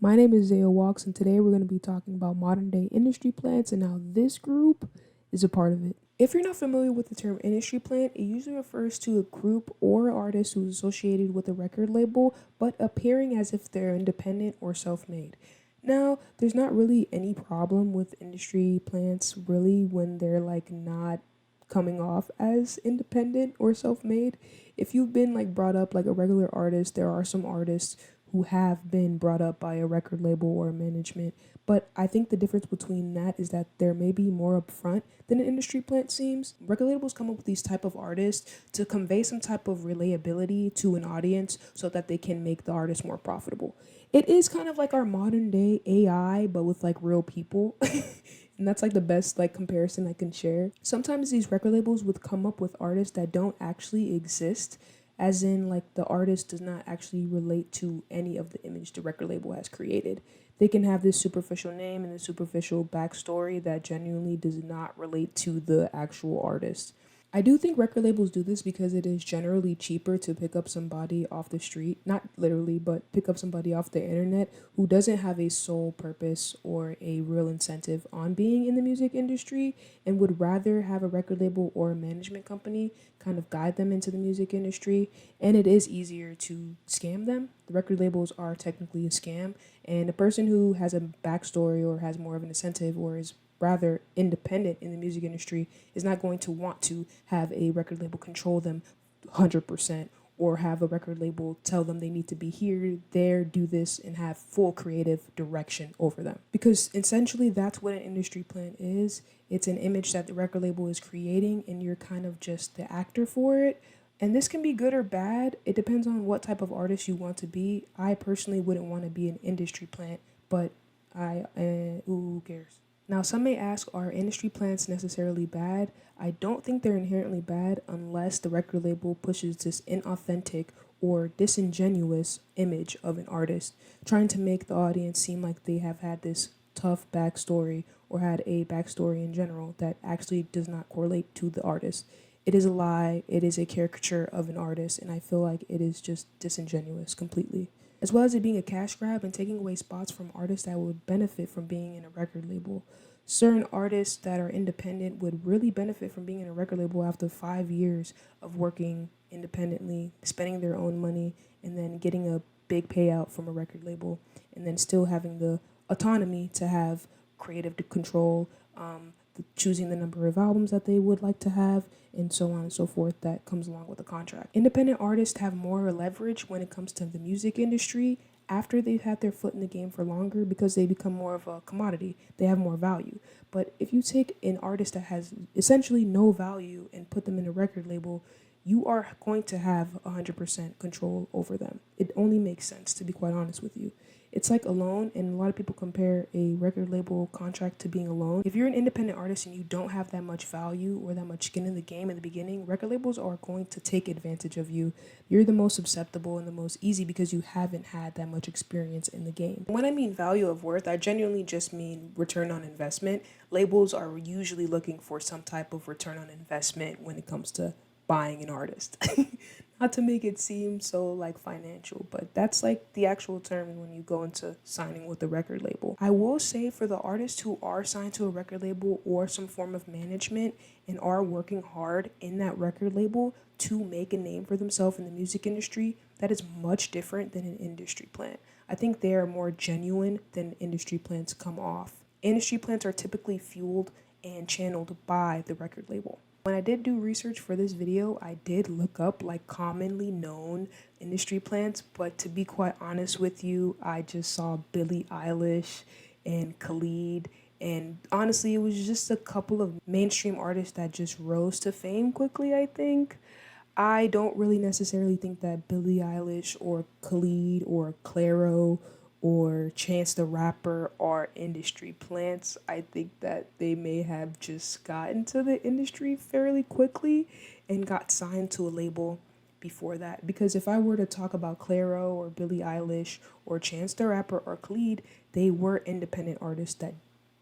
My name is Zaya Walks, and today we're going to be talking about modern day industry plants and how this group is a part of it. If you're not familiar with the term industry plant, it usually refers to a group or artist who's associated with a record label but appearing as if they're independent or self made. Now, there's not really any problem with industry plants really when they're like not coming off as independent or self-made. If you've been like brought up like a regular artist, there are some artists who have been brought up by a record label or management. But I think the difference between that is that they're maybe more upfront than an industry plant seems. Record labels come up with these type of artists to convey some type of relatability to an audience so that they can make the artist more profitable. It is kind of like our modern day AI, but with like real people. And that's like the best like comparison I can share. Sometimes these record labels would come up with artists that don't actually exist, as in like the artist does not actually relate to any of the image the record label has created. They can have this superficial name and the superficial backstory that genuinely does not relate to the actual artist. I do think record labels do this because it is generally cheaper to pick up somebody off the street, not literally, but pick up somebody off the internet who doesn't have a sole purpose or a real incentive on being in the music industry and would rather have a record label or a management company kind of guide them into the music industry. And it is easier to scam them. The record labels are technically a scam, and a person who has a backstory or has more of an incentive or is rather independent in the music industry is not going to want to have a record label control them 100% or have a record label tell them they need to be here, there, do this, and have full creative direction over them. Because essentially that's what an industry plant is. It's an image that the record label is creating and you're kind of just the actor for it. And this can be good or bad. It depends on what type of artist you want to be. I personally wouldn't want to be an industry plant, but who cares? Now, some may ask, are industry plants necessarily bad? I don't think they're inherently bad unless the record label pushes this inauthentic or disingenuous image of an artist, trying to make the audience seem like they have had this tough backstory or had a backstory in general that actually does not correlate to the artist. It is a lie, it is a caricature of an artist, and I feel like it is just disingenuous completely. As well as it being a cash grab and taking away spots from artists that would benefit from being in a record label. Certain artists that are independent would really benefit from being in a record label after 5 years of working independently, spending their own money, and then getting a big payout from a record label, and then still having the autonomy to have creative control, choosing the number of albums that they would like to have, and so on and so forth that comes along with the contract. Independent artists have more leverage when it comes to the music industry after they've had their foot in the game for longer because they become more of a commodity. They have more value. But if you take an artist that has essentially no value and put them in a record label, you are going to have 100% control over them. It only makes sense, to be quite honest with you. It's like a loan, and a lot of people compare a record label contract to being a loan. If you're an independent artist and you don't have that much value or that much skin in the game in the beginning, record labels are going to take advantage of you. You're the most susceptible and the most easy because you haven't had that much experience in the game. When I mean value of worth, I genuinely just mean return on investment. Labels are usually looking for some type of return on investment when it comes to buying an artist. Not to make it seem so like financial, but that's like the actual term when you go into signing with a record label. I will say for the artists who are signed to a record label or some form of management and are working hard in that record label to make a name for themselves in the music industry, that is much different than an industry plant. I think they are more genuine than industry plants come off. Industry plants are typically fueled and channeled by the record label. When I did do research for this video, I did look up like commonly known industry plants, but to be quite honest with you, I just saw Billie Eilish and Khalid, and honestly, it was just a couple of mainstream artists that just rose to fame quickly, I think. I don't really necessarily think that Billie Eilish or Khalid or Clairo or Chance the Rapper are industry plants. I think that they may have just gotten to the industry fairly quickly and got signed to a label before that. Because if I were to talk about Clairo or Billie Eilish or Chance the Rapper or Khalid, they were independent artists that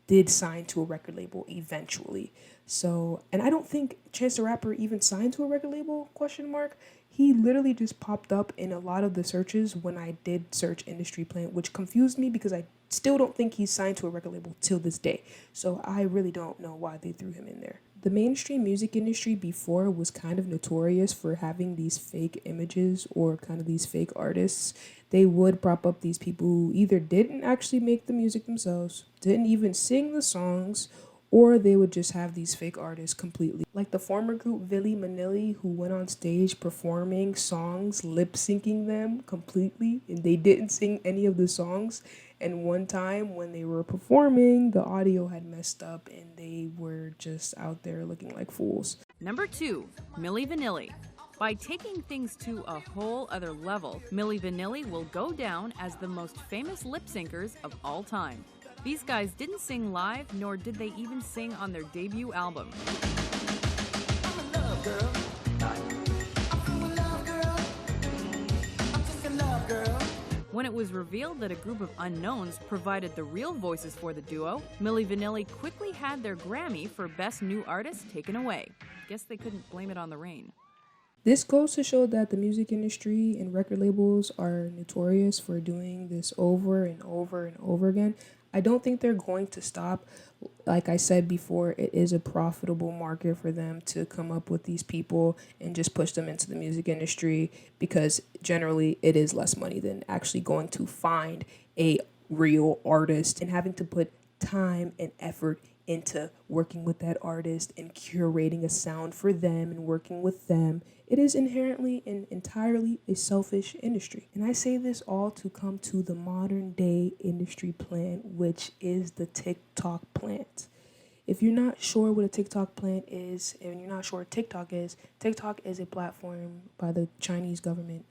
did sign to a record label eventually. So, and I don't think Chance the Rapper even signed to a record label, question mark. He literally just popped up in a lot of the searches when I did search industry plant, which confused me because I still don't think he's signed to a record label till this day. So I really don't know why they threw him in there. The mainstream music industry before was kind of notorious for having these fake images or kind of these fake artists. They would prop up these people who either didn't actually make the music themselves, didn't even sing the songs, or they would just have these fake artists completely. Like the former group Villi Manilli, who went on stage performing songs, lip syncing them completely, and they didn't sing any of the songs. And one time when they were performing, the audio had messed up and they were just out there looking like fools. Number 2, Milli Vanilli. By taking things to a whole other level, Milli Vanilli will go down as the most famous lip syncers of all time. These guys didn't sing live, nor did they even sing on their debut album. When it was revealed that a group of unknowns provided the real voices for the duo, Milli Vanilli quickly had their Grammy for Best New Artist taken away. Guess they couldn't blame it on the rain. This goes to show that the music industry and record labels are notorious for doing this over and over and over again. I don't think they're going to stop. Like I said before, it is a profitable market for them to come up with these people and just push them into the music industry because generally it is less money than actually going to find a real artist and having to put time and effort into working with that artist and curating a sound for them and working with them. It is inherently and entirely a selfish industry. And I say this all to come to the modern day industry plant, which is the TikTok plant. If you're not sure what a TikTok plant is, and you're not sure what TikTok is a platform by the Chinese government.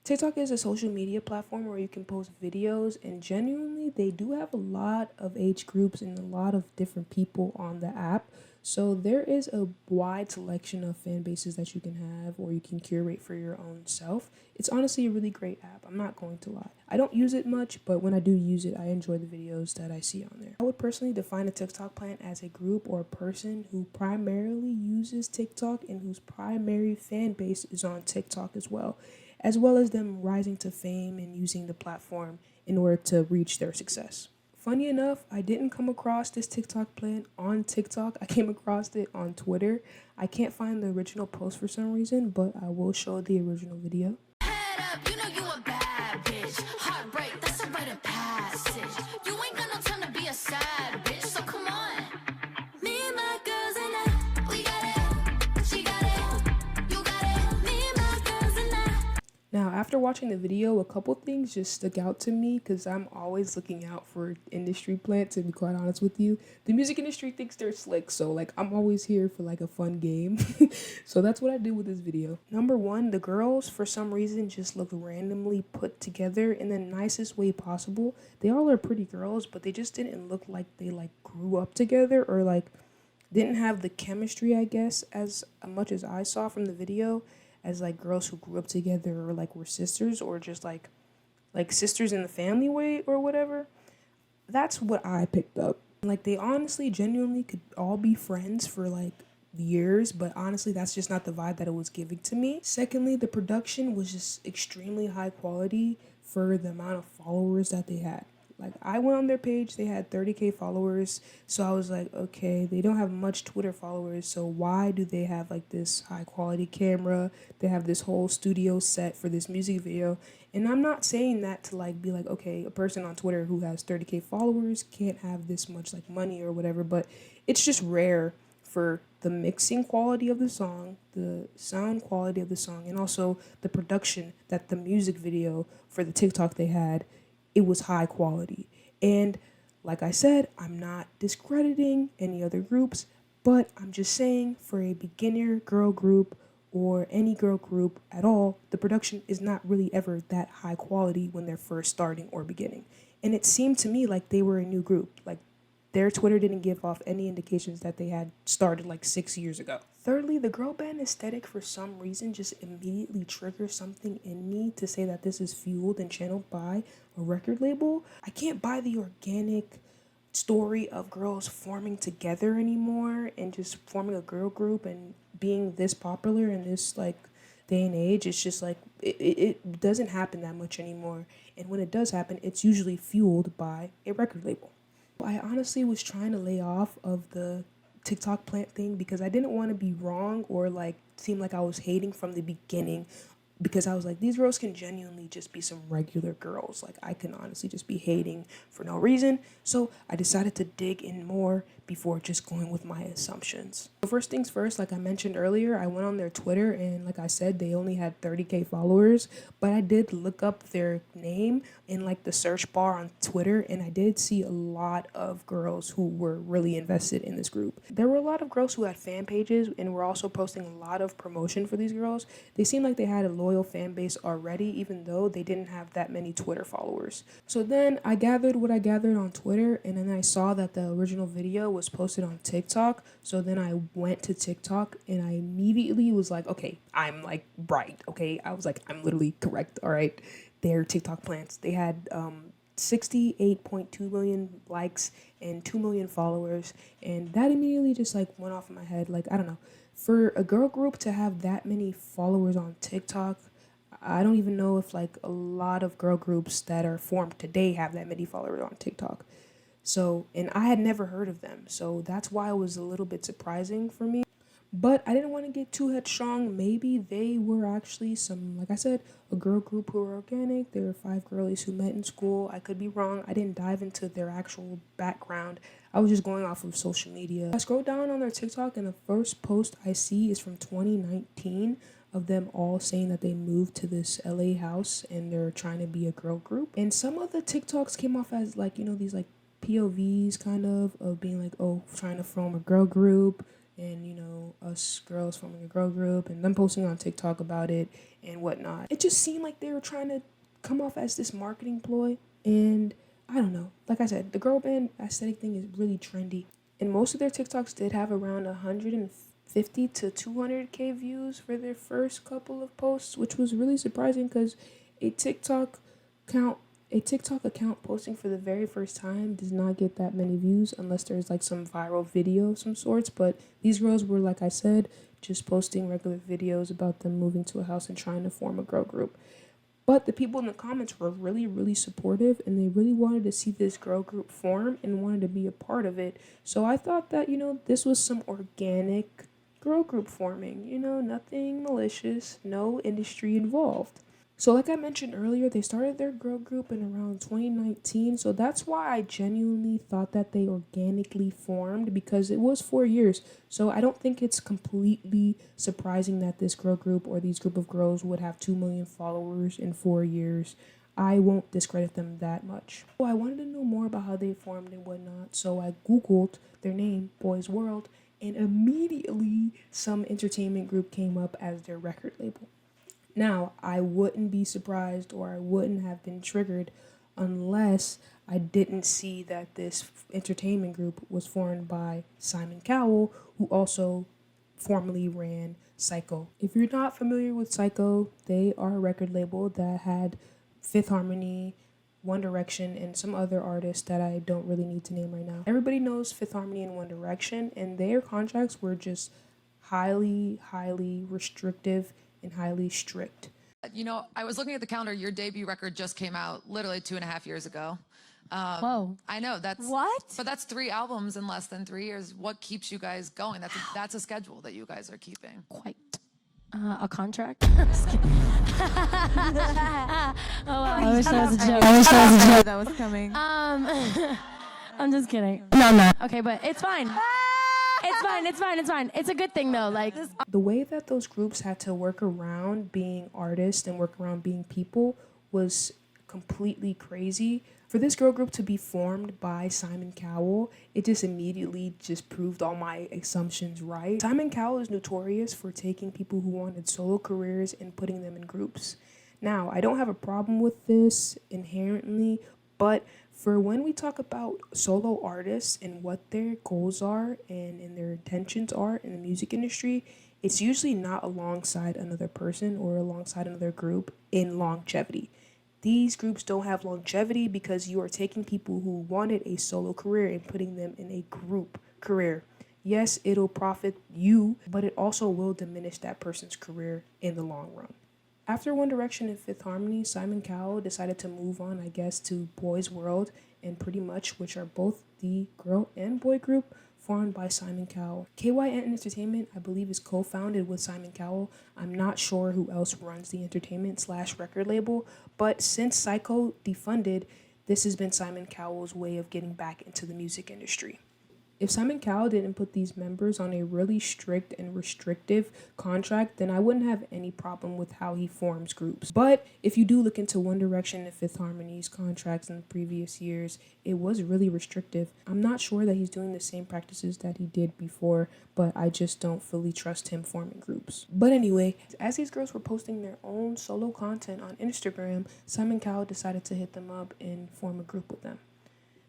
TikTok is a social media platform where you can post videos, and genuinely they do have a lot of age groups and a lot of different people on the app. So there is a wide selection of fan bases that you can have or you can curate for your own self. It's honestly a really great app. I'm not going to lie. I don't use it much, but when I do use it, I enjoy the videos that I see on there. I would personally define a TikTok plant as a group or a person who primarily uses TikTok and whose primary fan base is on TikTok as well as them rising to fame and using the platform in order to reach their success. Funny enough, I didn't come across this TikTok plant on TikTok. I came across it on Twitter. I can't find the original post for some reason, but I will show the original video. Head up, you know you a bad bitch. Heartbreak, that's a rite of passage. You ain't got no time to be a sad bitch, so come on. Me and my girls and I, we got it. She got it, you got it. Me and my girls and I. Now, after watching the video, a couple things just stuck out to me because I'm always looking out for industry plants, to be quite honest with you. The music industry thinks they're slick, so I'm always here for a fun game. So that's what I did with this video. Number one, the girls for some reason just look randomly put together in the nicest way possible. They all are pretty girls, but they just didn't look like they grew up together or didn't have the chemistry, I guess, as much as I saw from the video, as girls who grew up together or were sisters or just like sisters in the family way or whatever. That's what I picked up. They honestly genuinely could all be friends for years, but honestly that's just not the vibe that it was giving to me. Secondly, the production was just extremely high quality for the amount of followers that they had. I went on their page, they had 30K followers, so I was like, okay, they don't have much Twitter followers, so why do they have this high quality camera? They have this whole studio set for this music video, and I'm not saying that to be okay, a person on Twitter who has 30K followers can't have this much money or whatever, but it's just rare for the mixing quality of the song, the sound quality of the song, and also the production that the music video for the TikTok they had. It was high quality. And like I said, I'm not discrediting any other groups, but I'm just saying for a beginner girl group or any girl group at all, the production is not really ever that high quality when they're first starting or beginning. And it seemed to me like they were a new group. Their Twitter didn't give off any indications that they had started 6 years ago. Thirdly, the girl band aesthetic for some reason just immediately triggers something in me to say that this is fueled and channeled by a record label. I can't buy the organic story of girls forming together anymore and just forming a girl group and being this popular and this day and age, it's just like it doesn't happen that much anymore. And when it does happen, it's usually fueled by a record label. I honestly was trying to lay off of the TikTok plant thing because I didn't want to be wrong or like seem like I was hating from the beginning, because I was like, these girls can genuinely just be some regular girls. Like, I can honestly just be hating for no reason. So I decided to dig in more before just going with my assumptions. So first things first, like I mentioned earlier, I went on their Twitter and like I said, they only had 30K followers, but I did look up their name in like the search bar on Twitter, and I did see a lot of girls who were really invested in this group. There were a lot of girls who had fan pages and were also posting a lot of promotion for these girls. They seemed like they had a loyal fan base already, even though they didn't have that many Twitter followers. So then I gathered what I gathered on Twitter, and then I saw that the original video was posted on TikTok. So then I went to TikTok and I immediately was like, okay, I'm like right. Okay, I was like, I'm literally correct. All right, they're TikTok plants. They had 68.2 million likes and 2 million followers, and that immediately just like went off in my head. Like, I don't know, for a girl group to have that many followers on TikTok, I don't even know if like a lot of girl groups that are formed today have that many followers on TikTok. So, and I had never heard of them, so that's why it was a little bit surprising for me. But I didn't want to get too headstrong. Maybe they were actually some, like I said, a girl group who were organic. There were 5 girlies who met in school. I could be wrong. I didn't dive into their actual background. I was just going off of social media. I scrolled down on their TikTok, and the first post I see is from 2019 of them all saying that they moved to this LA house and they're trying to be a girl group. And some of the TikToks came off as like, you know, these like POVs kind of being like, oh, trying to form a girl group, and you know, us girls forming a girl group, and them posting on TikTok about it and whatnot. It just seemed like they were trying to come off as this marketing ploy, and I don't know. Like I said, the girl band aesthetic thing is really trendy, and most of their TikToks did have around 150 to 200K views for their first couple of posts, which was really surprising because a TikTok count a TikTok account posting for the very first time does not get that many views unless there's like some viral video of some sorts. But these girls were, like I said, just posting regular videos about them moving to a house and trying to form a girl group. But the people in the comments were really, really supportive, and they really wanted to see this girl group form and wanted to be a part of it. So I thought that, you know, this was some organic girl group forming, you know, nothing malicious, no industry involved. So like I mentioned earlier, they started their girl group in around 2019. So that's why I genuinely thought that they organically formed, because it was 4 years. So I don't think it's completely surprising that this girl group or these group of girls would have 2 million followers in 4 years. I won't discredit them that much. So I wanted to know more about how they formed and whatnot. So I Googled their name, Boys World, and immediately some entertainment group came up as their record label. Now, I wouldn't be surprised or I wouldn't have been triggered unless I didn't see that this entertainment group was formed by Simon Cowell, who also formerly ran Psycho. If you're not familiar with Psycho, they are a record label that had Fifth Harmony, One Direction, and some other artists that I don't really need to name right now. Everybody knows Fifth Harmony and One Direction, and their contracts were just highly, highly restrictive and highly strict. You know, I was looking at the calendar. Your debut record just came out literally 2.5 years ago. Whoa. I know that's What? But that's 3 albums in less than 3 years. What keeps you guys going? That's a schedule that you guys are keeping. Quite. A contract? Just kidding. I wish that was a joke. I wish that was a joke. That was coming. I'm just kidding. No, I'm not. Okay, but it's fine. It's fine. It's a good thing though. Like, The way that those groups had to work around being artists and work around being people was completely crazy. For this girl group to be formed by Simon Cowell, it just immediately just proved all my assumptions right. Simon Cowell is notorious for taking people who wanted solo careers and putting them in groups. Now, I don't have a problem with this inherently, but for when we talk about solo artists and what their goals are and their intentions are in the music industry, it's usually not alongside another person or alongside another group in longevity. These groups don't have longevity because you are taking people who wanted a solo career and putting them in a group career. Yes, it'll profit you, but it also will diminish that person's career in the long run. After One Direction and Fifth Harmony, Simon Cowell decided to move on, I guess, to Boys World and Pretty Much, which are both the girl and boy group formed by Simon Cowell. KYN Entertainment, I believe, is co-founded with Simon Cowell. I'm not sure who else runs the entertainment/record label, but since Psycho defunded, this has been Simon Cowell's way of getting back into the music industry. If Simon Cowell didn't put these members on a really strict and restrictive contract, then I wouldn't have any problem with how he forms groups. But if you do look into One Direction and Fifth Harmony's contracts in the previous years, it was really restrictive. I'm not sure that he's doing the same practices that he did before, but I just don't fully trust him forming groups. But anyway, as these girls were posting their own solo content on Instagram, Simon Cowell decided to hit them up and form a group with them.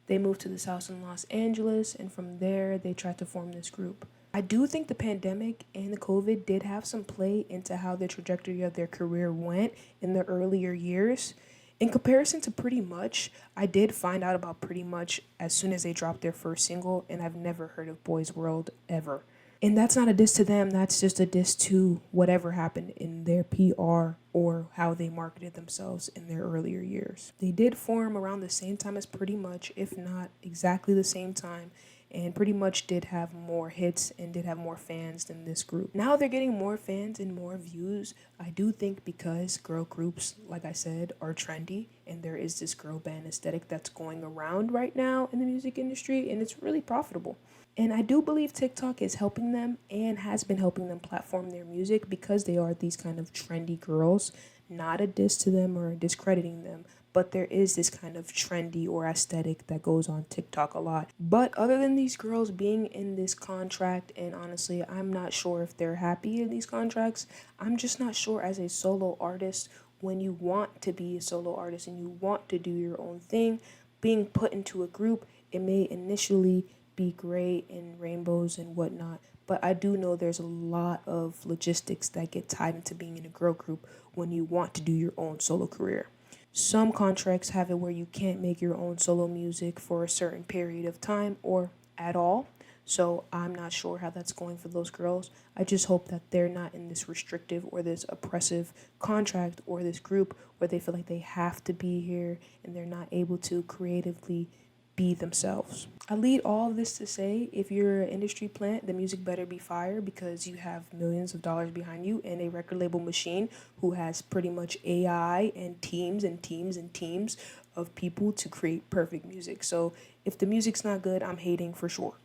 They moved to this house in Los Angeles, and from there, they tried to form this group. I do think the pandemic and the COVID did have some play into how the trajectory of their career went in the earlier years. In comparison to Pretty Much, I did find out about Pretty Much as soon as they dropped their first single, and I've never heard of Boys World ever. And that's not a diss to them, that's just a diss to whatever happened in their PR or how they marketed themselves in their earlier years. They did form around the same time as Pretty Much, if not exactly the same time, and Pretty Much did have more hits and did have more fans than this group. Now they're getting more fans and more views, I do think, because girl groups, like I said, are trendy, and there is this girl band aesthetic that's going around right now in the music industry, and it's really profitable. And I do believe TikTok is helping them and has been helping them platform their music because they are these kind of trendy girls. Not a diss to them or discrediting them, but there is this kind of trendy or aesthetic that goes on TikTok a lot. But other than these girls being in this contract, and honestly, I'm not sure if they're happy in these contracts. I'm just not sure as a solo artist, when you want to be a solo artist and you want to do your own thing, being put into a group, it may initially be great and rainbows and whatnot, but I do know there's a lot of logistics that get tied into being in a girl group when you want to do your own solo career. Some contracts have it where you can't make your own solo music for a certain period of time or at all, so I'm not sure how that's going for those girls. I just hope that they're not in this restrictive or this oppressive contract or this group where they feel like they have to be here and they're not able to creatively be themselves. I lead all of this to say, if you're an industry plant, the music better be fire because you have millions of dollars behind you and a record label machine who has pretty much AI and teams and teams and teams of people to create perfect music. So if the music's not good, I'm hating for sure.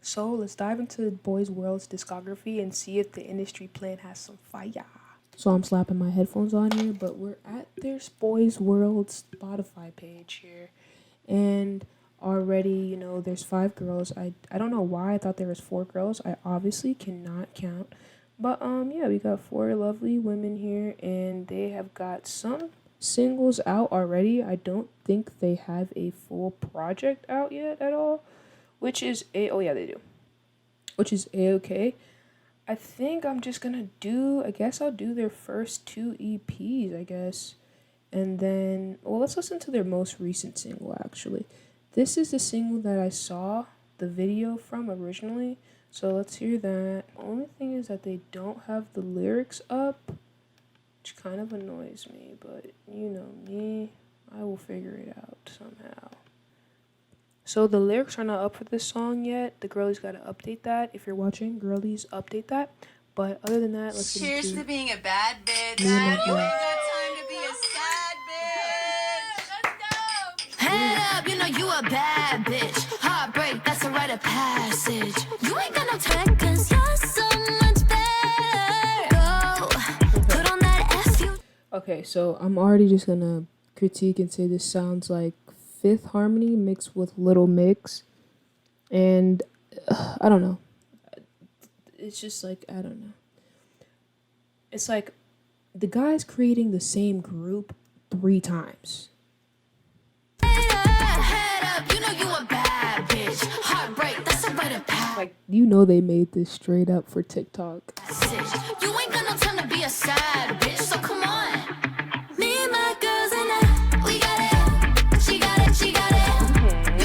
So let's dive into Boys World's discography and see if the industry plant has some fire. So I'm slapping my headphones on here, but we're at their Boys World Spotify page here. And already, there's 5 girls. I don't know why I thought there was 4 girls. I obviously cannot count. But yeah, we got 4 lovely women here, and they have got some singles out already. I don't think they have a full project out yet at all, which is oh yeah, they do. Which is A-okay. I think I'm just gonna I'll do their first 2 EPs, I guess. And then, let's listen to their most recent single, actually. This is the single that I saw the video from originally, so let's hear that. Only thing is that they don't have the lyrics up, which kind of annoys me, but you know me, I will figure it out somehow. So the lyrics are not up for this song yet. The girlies got to update that. If you're watching, girlies, update that. But other than that, let's get Cheers into to being a bad bitch. Yeah, You ain't yeah. got time to be a sad bitch. Let's go. Head up, you know you a bad bitch. Heartbreak, that's a rite of passage. You ain't got no time, cause you're so much better. Go, put on that SU. Okay, so I'm already just gonna critique and say this sounds like Fifth Harmony mixed with Little Mix, and I don't know. It's just like, I don't know. It's like the guy's creating the same group 3 times. Head up, you know you a bad bitch. Heartbreak, that's a rite of Like, they made this straight up for TikTok. passage. You ain't got no time to be a sad bitch, so come on. Me and my girls and I, we got it. She got it, you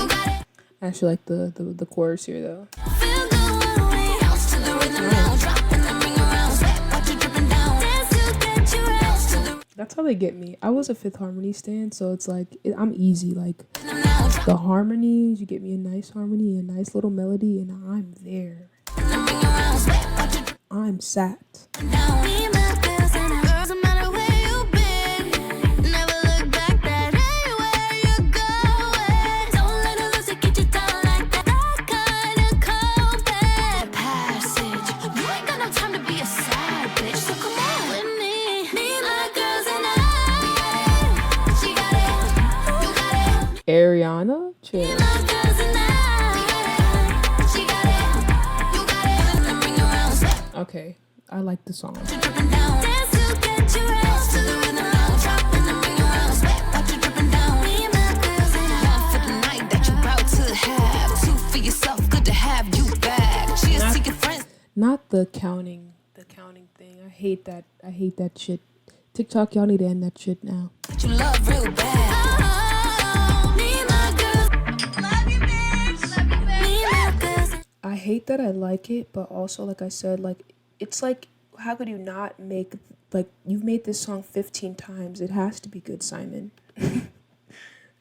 got it. I actually like the chorus here though. Feel good when That's how they get me. I was a Fifth Harmony stan, so it's like I'm easy. Like the harmonies, you get me a nice harmony, a nice little melody, and I'm there. I'm sat. Ariana, chill. Okay, I like the song. Not the counting thing. I hate that. I hate that shit. TikTok, y'all need to end that shit now. You love real bad. I hate that I like it, but also like I said, like it's like how could you not make like you've made this song 15 times? It has to be good, Simon.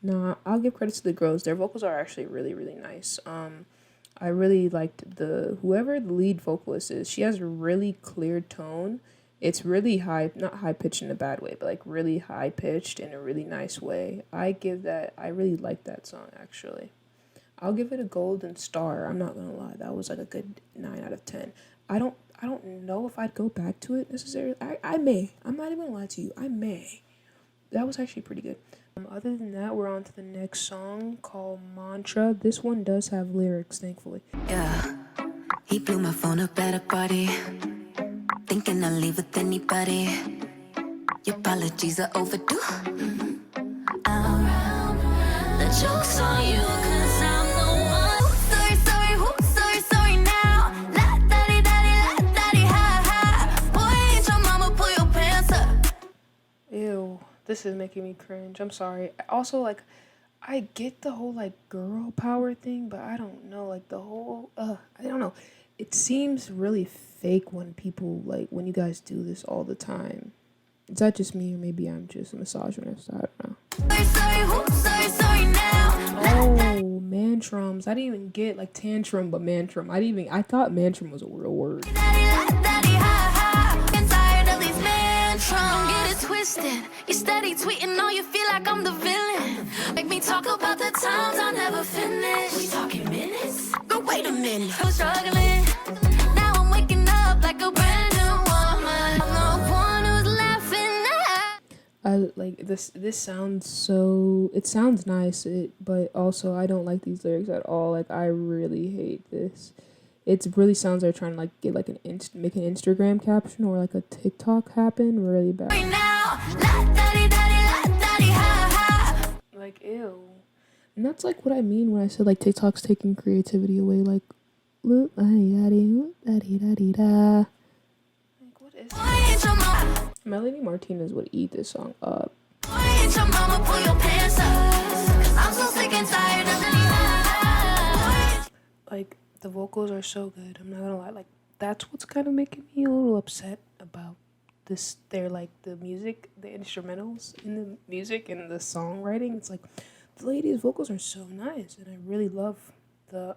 Nah, I'll give credit to the girls. Their vocals are actually really, really nice. I really liked whoever the lead vocalist is. She has a really clear tone. It's really high, not high pitched in a bad way, but like really high pitched in a really nice way. I really like that song actually. I'll give it a golden star. I'm not gonna lie. That was like a good 9 out of 10. I don't know if I'd go back to it necessarily. I may. I'm not even gonna lie to you. I may. That was actually pretty good. Other than that, we're on to the next song called Mantra. This one does have lyrics, thankfully. Yeah, he blew my phone up at a party, thinking I'll leave with anybody. Your apologies are overdue. The joke's on you, 'cause I'm the one. Sorry now. La da di ha ha. Boy, ain't your mama, pull your pants up. Ew, this is making me cringe. I'm sorry. Also, like, I get the whole, like, girl power thing, but I don't know. Like, the whole, I don't know. It seems really fake when people, like, when you guys do this all the time. Is that just me, or maybe I'm just a misogynist? I don't know. Sorry now. Oh, mantrums. I didn't even get, like, tantrum, but mantrum. I thought mantrum was a real word. Daddy ha ha. Get tired of these mantras. Don't get it twisted. You steady tweeting all you feel like I'm the villain. Make me talk about the times I never finished. We talking minutes? But wait a minute. I'm struggling. Now I'm waking up like a brand new woman. I'm the one who's laughing at. I like this sounds so it sounds nice, but also I don't like these lyrics at all. Like I really hate this. It really sounds like trying to like get like make an Instagram caption or like a TikTok happen really bad. Right now. La daddy ha ha. Like ew. And that's like what I mean when I said like TikTok's taking creativity away. Like look da. Like what is Boy, ain't your mama. Melanie Martinez would eat this song up. Boy, ain't your mama, pull your pants up. 'Cause I'm so sick and tired of the Like the vocals are so good. I'm not gonna lie. Like that's what's kind of making me a little upset about this. They're like the music, the instrumentals in the music and the songwriting. It's like the ladies' vocals are so nice, and I really love the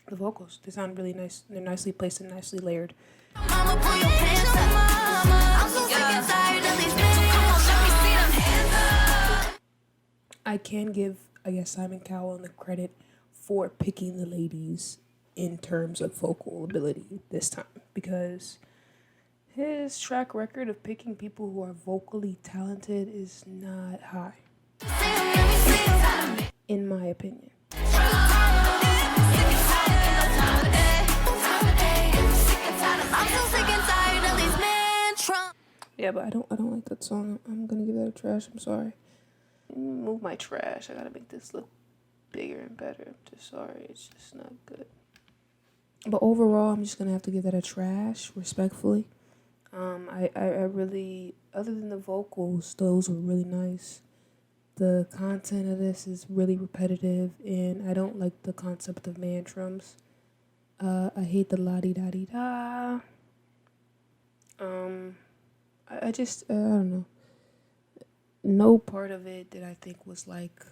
vocals. They sound really nice. They're nicely placed and nicely layered. Mama, pull your pants up. I'm so sick and tired of these men. So come on, let me see them hands up. I can give, I guess, Simon Cowell the credit for picking the ladies in terms of vocal ability this time, because his track record of picking people who are vocally talented is not high, in my opinion. Yeah, but I don't like that song. I'm gonna give that a trash. I'm sorry. Move my trash. I gotta make this look bigger and better. I'm just sorry. It's just not good. But overall, I'm just gonna have to give that a trash, respectfully. I really, other than the vocals, those were really nice. The content of this is really repetitive, and I don't like the concept of mantrums. I hate the la-di-da-di-da. I just I don't know. No part of it that I think was like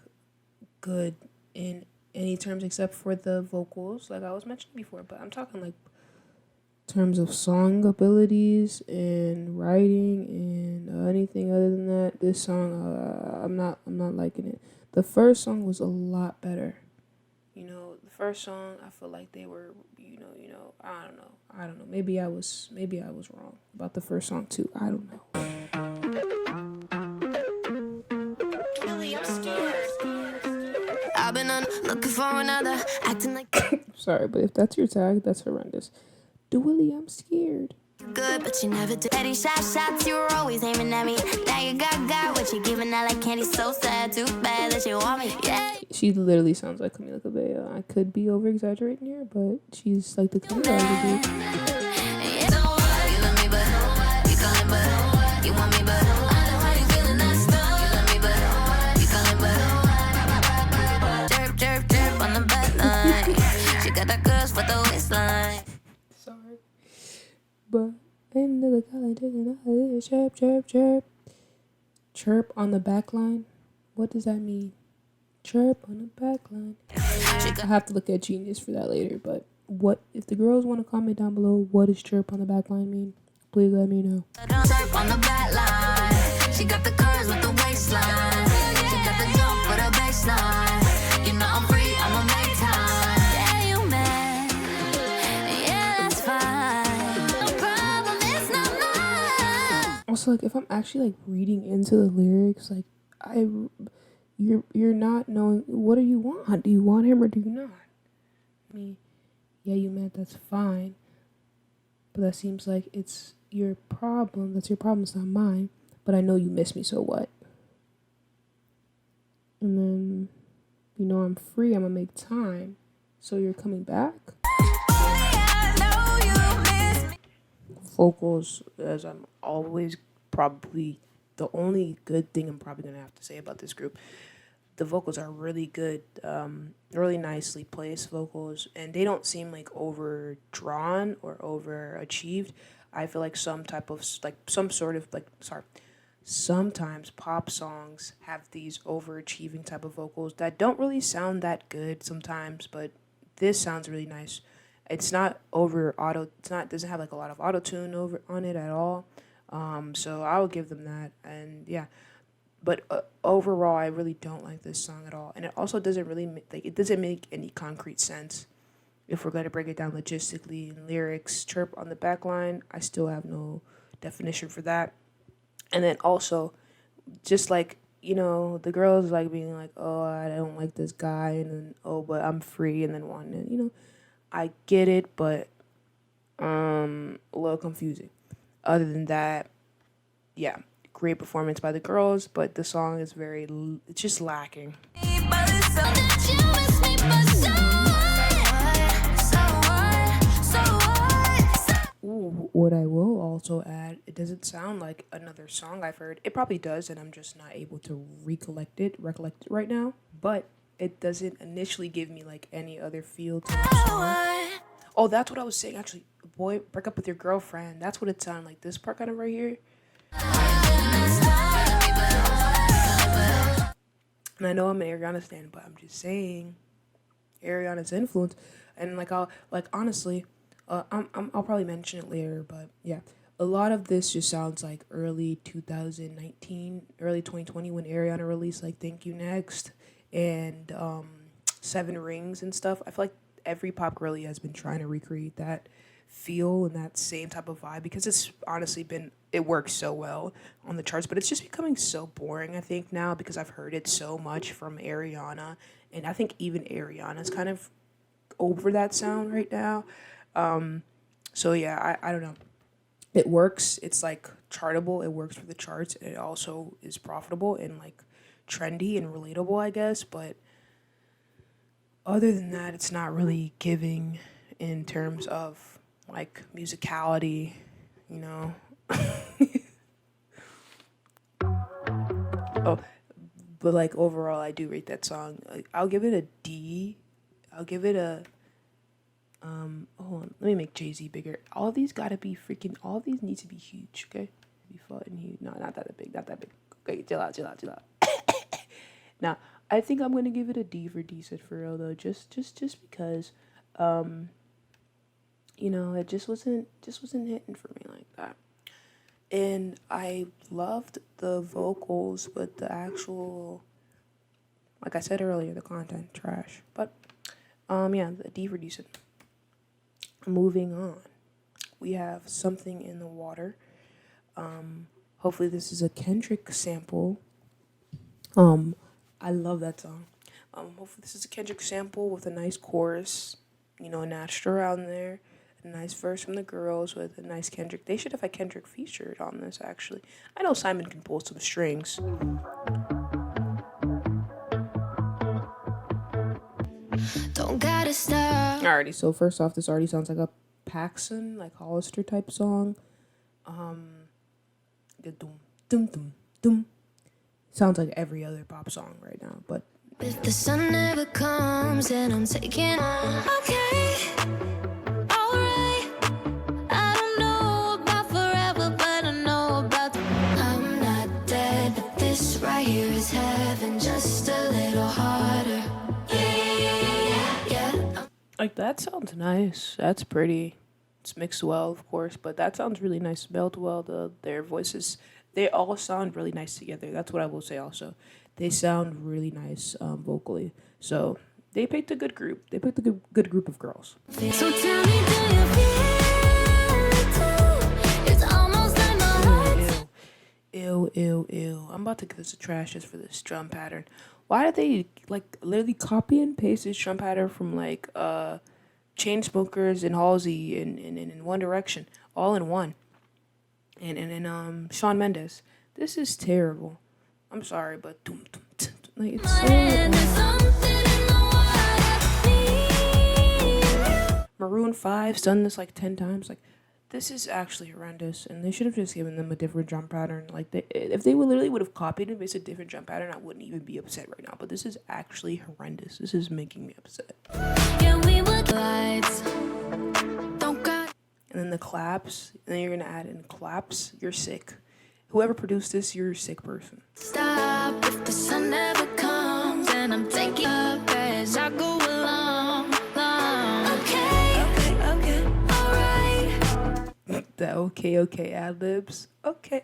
good in any terms except for the vocals, like I was mentioning before. But I'm talking like terms of song abilities and writing and anything other than that. This song, I'm not liking it. The first song was a lot better. You know, the first song, I feel like they were, I don't know. Maybe I was wrong about the first song too. I don't know. Really, I'm scared. I've been on looking for another, acting like Sorry, but if that's your tag, that's horrendous. Do Willie, I'm scared. good, but you never did. Steady shots, you were always aiming at me. Now you got what you giving out like candy, so sad, too bad that you want me. Yeah. She literally sounds like Camila Cabello. I could be over exaggerating here, but she's like the Camila of the group. Yeah. So what? You love me, but you calling, but you want me, but I know how you feeling that stuff. You love me, but you calling, but jerk on the back line. She got that girls for the waistline. Sorry. But ain't another color taking out of this. Chirp, chirp, chirp. Chirp on the back line? What does that mean? Chirp on the back line. I have to look at Genius for that later, but what if the girls want to comment down below, what does chirp on the back line mean? Please let me know. Chirp on the back line. She got the curves with the waistline. She got the jump for the baseline. You know I'm free, I'ma make time. Yeah, you mad. Yeah, that's fine. No problem, it's not mine. Also, like, if I'm actually like reading into the lyrics, like you're not knowing, what do you want? Do you want him or do you not? I mean, yeah, you mad, that's fine, but that seems like it's your problem. That's your problem, it's not mine. But I know you miss me, so what? And then, you know, I'm free, I'm gonna make time, so you're coming back. Vocals, as I'm always probably the only good thing I'm probably gonna have to say about this group. The vocals are really good, really nicely placed vocals, and they don't seem like overdrawn or overachieved. I feel like sometimes pop songs have these overachieving type of vocals that don't really sound that good sometimes, but this sounds really nice. It's not doesn't have like a lot of auto tune over on it at all. So I would give them that, and yeah. But overall, I really don't like this song at all, and it also doesn't really it doesn't make any concrete sense. If we're gonna break it down logistically in lyrics, chirp on the back line, I still have no definition for that. And then also, just like, you know, the girls like being like, oh, I don't like this guy, and then, oh, but I'm free, and then wanting to, you know, I get it, but a little confusing. Other than that, yeah, great performance by the girls, but the song is it's just lacking. Ooh, what I will also add, it doesn't sound like another song I've heard. It probably does, and I'm just not able to recollect it right now. But it doesn't initially give me like any other feel to the song. Oh, that's what I was saying. Actually, boy, break up with your girlfriend. That's what it sounded like. This part kind of right here. And I know I'm an Ariana stan, but I'm just saying, Ariana's influence, and honestly, I'll probably mention it later, but yeah, a lot of this just sounds like early 2019, early 2020 when Ariana released like Thank You Next and Seven Rings and stuff. I feel like every pop girlie has been trying to recreate that feel and that same type of vibe because it's honestly it works so well on the charts, but it's just becoming so boring, I think, now because I've heard it so much from Ariana, and I think even Ariana's kind of over that sound right now. So yeah, I don't know. It works. It's like chartable. It works for the charts. It also is profitable and like trendy and relatable, I guess. But other than that, it's not really giving in terms of like musicality, you know. Oh, but like overall, I do rate that song. I'll give it a D. I'll give it a hold on, let me make Jay-Z bigger. All of these need to be huge, okay? be fucking huge. No, not that big, not that big. Okay, chill out. Now, I think I'm gonna give it a D for decent for real though, just because, it just wasn't hitting for me like that. And I loved the vocals, but the actual, like I said earlier, the content trash. But yeah, the D for decent. Moving on, we have Something in the Water. Hopefully this is a Kendrick sample. I love that song. Hopefully this is a Kendrick sample with a nice chorus, an Astra around there, a nice verse from the girls with a nice Kendrick. They should have had Kendrick featured on this, actually. I know Simon can pull some strings. Don't gotta stop. Alrighty, so first off, this already sounds like a Paxson, like Hollister type song. The dum dum dum dum. Sounds like every other pop song right now, but If the sun never comes and I'm taking, okay, alright. I don't know about forever, but I know about I'm not dead, but this right here is heaven, just a little harder. Yeah. like that sounds nice. That's pretty. It's mixed well, of course, but that sounds really nice. Spelled well. Their voices, they all sound really nice together. That's what I will say. Also, they sound really nice vocally. So they picked a good group. They picked a good group of girls. So tell me, do you feel it too? It's almost like my heart. Ew. I'm about to give this a trash just for this drum pattern. Why did they like literally copy and paste this drum pattern from like Chainsmokers and Halsey in One Direction, all in one, and Shawn Mendes? This is terrible. I'm sorry, but like it's so. And there's something in the water. Maroon 5's done this like 10 times. Like, this is actually horrendous, and they should have just given them a different drum pattern. Like, if they would have copied and based a different drum pattern, I wouldn't even be upset right now. But this is actually horrendous. This is making me upset. Yeah, we would lights. Don't got. And then the claps, and then you're gonna add in claps. You're sick. Whoever produced this, you're a sick person. Stop if the sun never comes and I'm taking up as I go along. Okay, alright. The okay ad libs. Okay.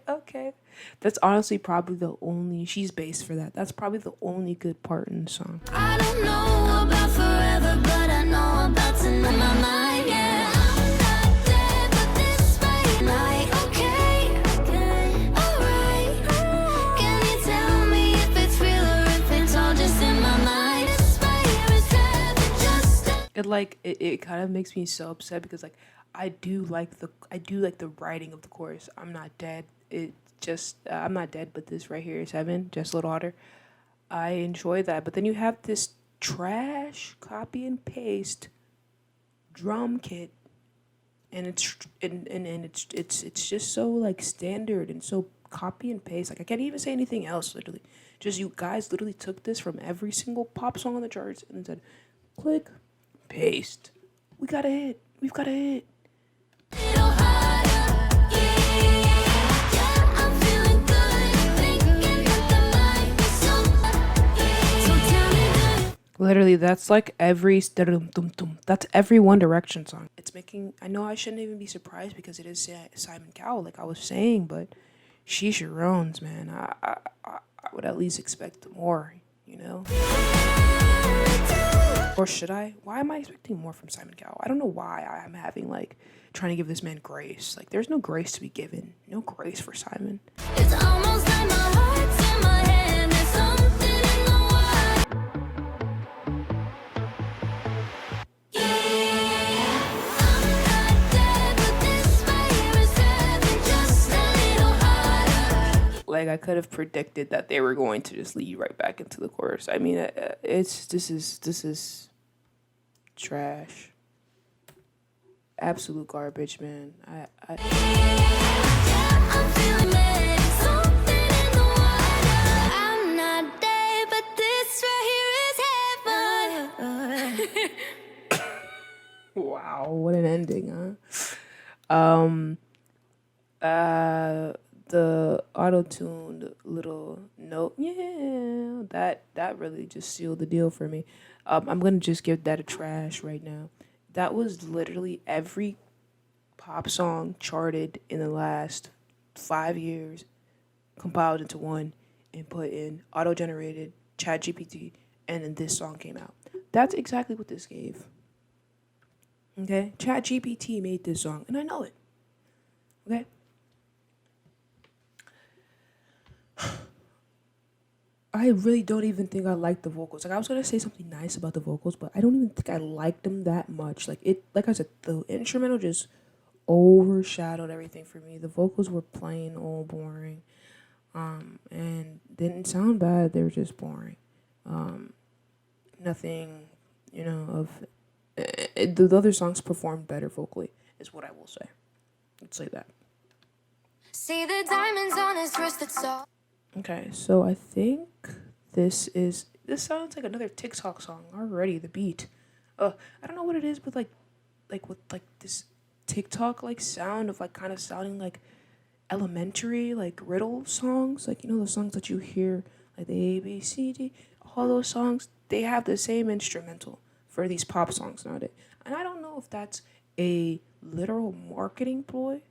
That's honestly probably the only. She's based for that. That's probably the only good part in the song. I don't know about forever, but I know about tonight. My mind, yeah. I'm not dead, but this right night. Okay, alright. Can you tell me if it's real or if it's all just in my mind? This right here is heaven, just It kind of makes me so upset because like I do like the writing of the chorus. I'm not dead. I'm not dead, but this right here is heaven, just a little harder. I enjoy that, but then you have this trash copy and paste drum kit, and it's just so like standard and so copy and paste. Like I can't even say anything else. Literally, just you guys literally took this from every single pop song on the charts and said, click, paste. We've got a hit. little harder. Yeah, I'm feeling good. Thinking that there might be some. So tell me, Literally, that's like every that's every One Direction song. It's making. I know I shouldn't even be surprised because it is Simon Cowell, like I was saying, but she's your own, man. I would at least expect more, Or should I? Why am I expecting more from Simon Cowell? I don't know why I'm having like trying to give this man grace. Like there's no grace to be given. No grace for Simon. it's almost like my heart's in my hand. There's something in the water. Yeah, I'm not dead, but this right here is heaven, just a little harder. Like I could have predicted that they were going to just lead right back into the chorus. I mean, this is trash. Absolute garbage, man. I'm feeling it. Something in the water. I'm not dead, but this right here is heaven. Wow, what an ending, huh? the auto-tuned little note, yeah, that really just sealed the deal for me. I'm gonna just give that a trash right now. That was literally every pop song charted in the last 5 years compiled into one and put in auto-generated chat GPT, and then this song came out. That's exactly what this gave. Okay, chat GPT made this song, and I know it. Okay. I really don't even think I like the vocals. Like, I was gonna say something nice about the vocals, but I don't even think I liked them that much. Like I said, the instrumental just overshadowed everything for me. The vocals were plain old boring, and didn't sound bad. They were just boring. Nothing, of the other songs performed better vocally, is what I will say. Let's say that. See the diamonds on his wrist, it's all. Okay, so I think this sounds like another TikTok song already. The beat, I don't know what it is, but with this TikTok sound of kind of sounding like elementary riddle songs, the songs that you hear like the ABCD, all those songs. They have the same instrumental for these pop songs nowadays, and I don't know if that's a literal marketing ploy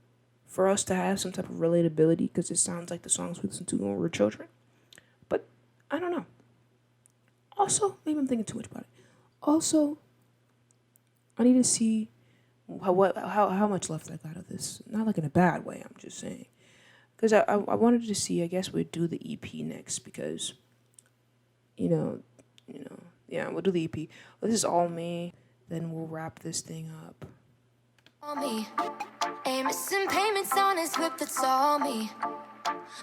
for us to have some type of relatability because it sounds like the songs we listen to when we were children. But I don't know. Also, maybe I'm thinking too much about it. Also, I need to see how much left I got of this. Not in a bad way, I'm just saying. Because I wanted to see, I guess we'd do the EP next because, yeah, we'll do the EP. This is all me. Then we'll wrap this thing up. On me. Ain't missing payments on his whip, that's all me.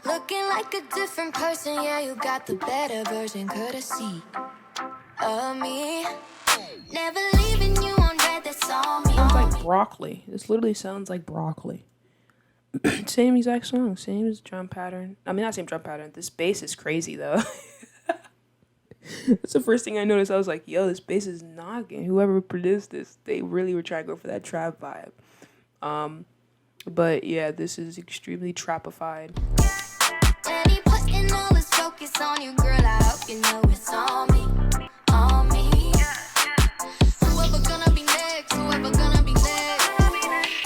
Looking like a different person, yeah, you got the better version, courtesy of me. Never leaving you on red, that's all me. Sounds like broccoli. This literally sounds like broccoli. Same exact song, same as drum pattern. I mean, not same drum pattern. This bass is crazy though. That's the first thing I noticed. I was like, yo, this bass is knocking. Whoever produced this, they really were trying to go for that trap vibe. But yeah, this is extremely trapified. And he putting all his focus on you, girl, I hope you know it's on me, on me. Whoever gonna be next, whoever gonna be next.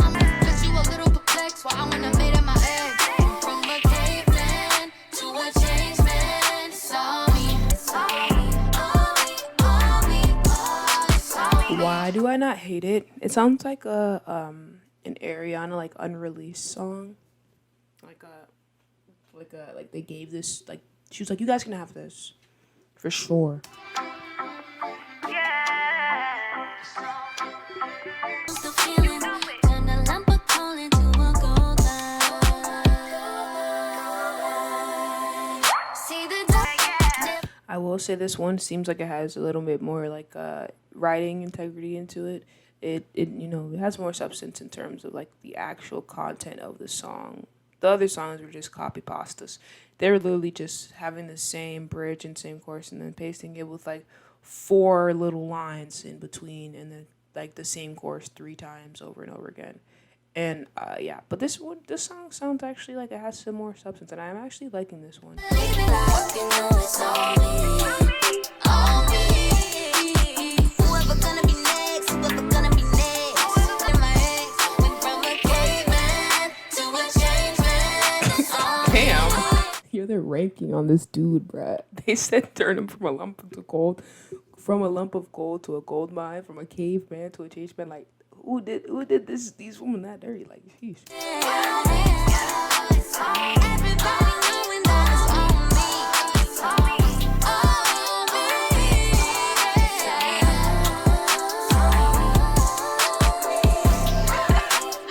I'm bet you a little perplexed, why I wanna made it my ex. From a caveman to a changed man, it's on me, it's on me, on me, on me, it's on me. Why do I not hate it? It sounds like an Ariana unreleased song. Like they gave this she was like, you guys can have this for sure. The feeling, turn a lamp of coal into a gold line. See the dark. I will say this one seems like it has a little bit more writing integrity into it. It has more substance in terms of the actual content of the song. The other songs were just copy pastas. They were literally just having the same bridge and same chorus and then pasting it with 4 little lines in between and then the same chorus 3 times over and over again. And yeah, but this song sounds actually like it has some more substance, and I'm actually liking this one. You're the ranking on this dude, bruh. They said turn him from a lump of gold to a gold mine, from a caveman to a changed man. Who did this? These women that dirty? Sheesh.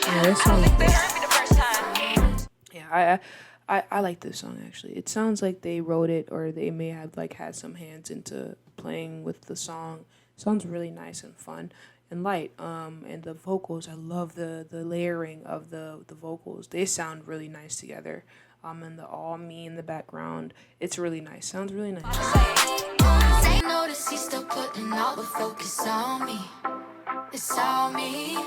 Yeah, this song. Yeah, I like this song actually. It sounds like they wrote it, or they may have had some hands into playing with the song. It sounds really nice and fun and light. And the vocals, I love the layering of the vocals. They sound really nice together. And the all me in the background. It's really nice. Sounds really nice. Say notice he's still putting all the focus on me. It's all me.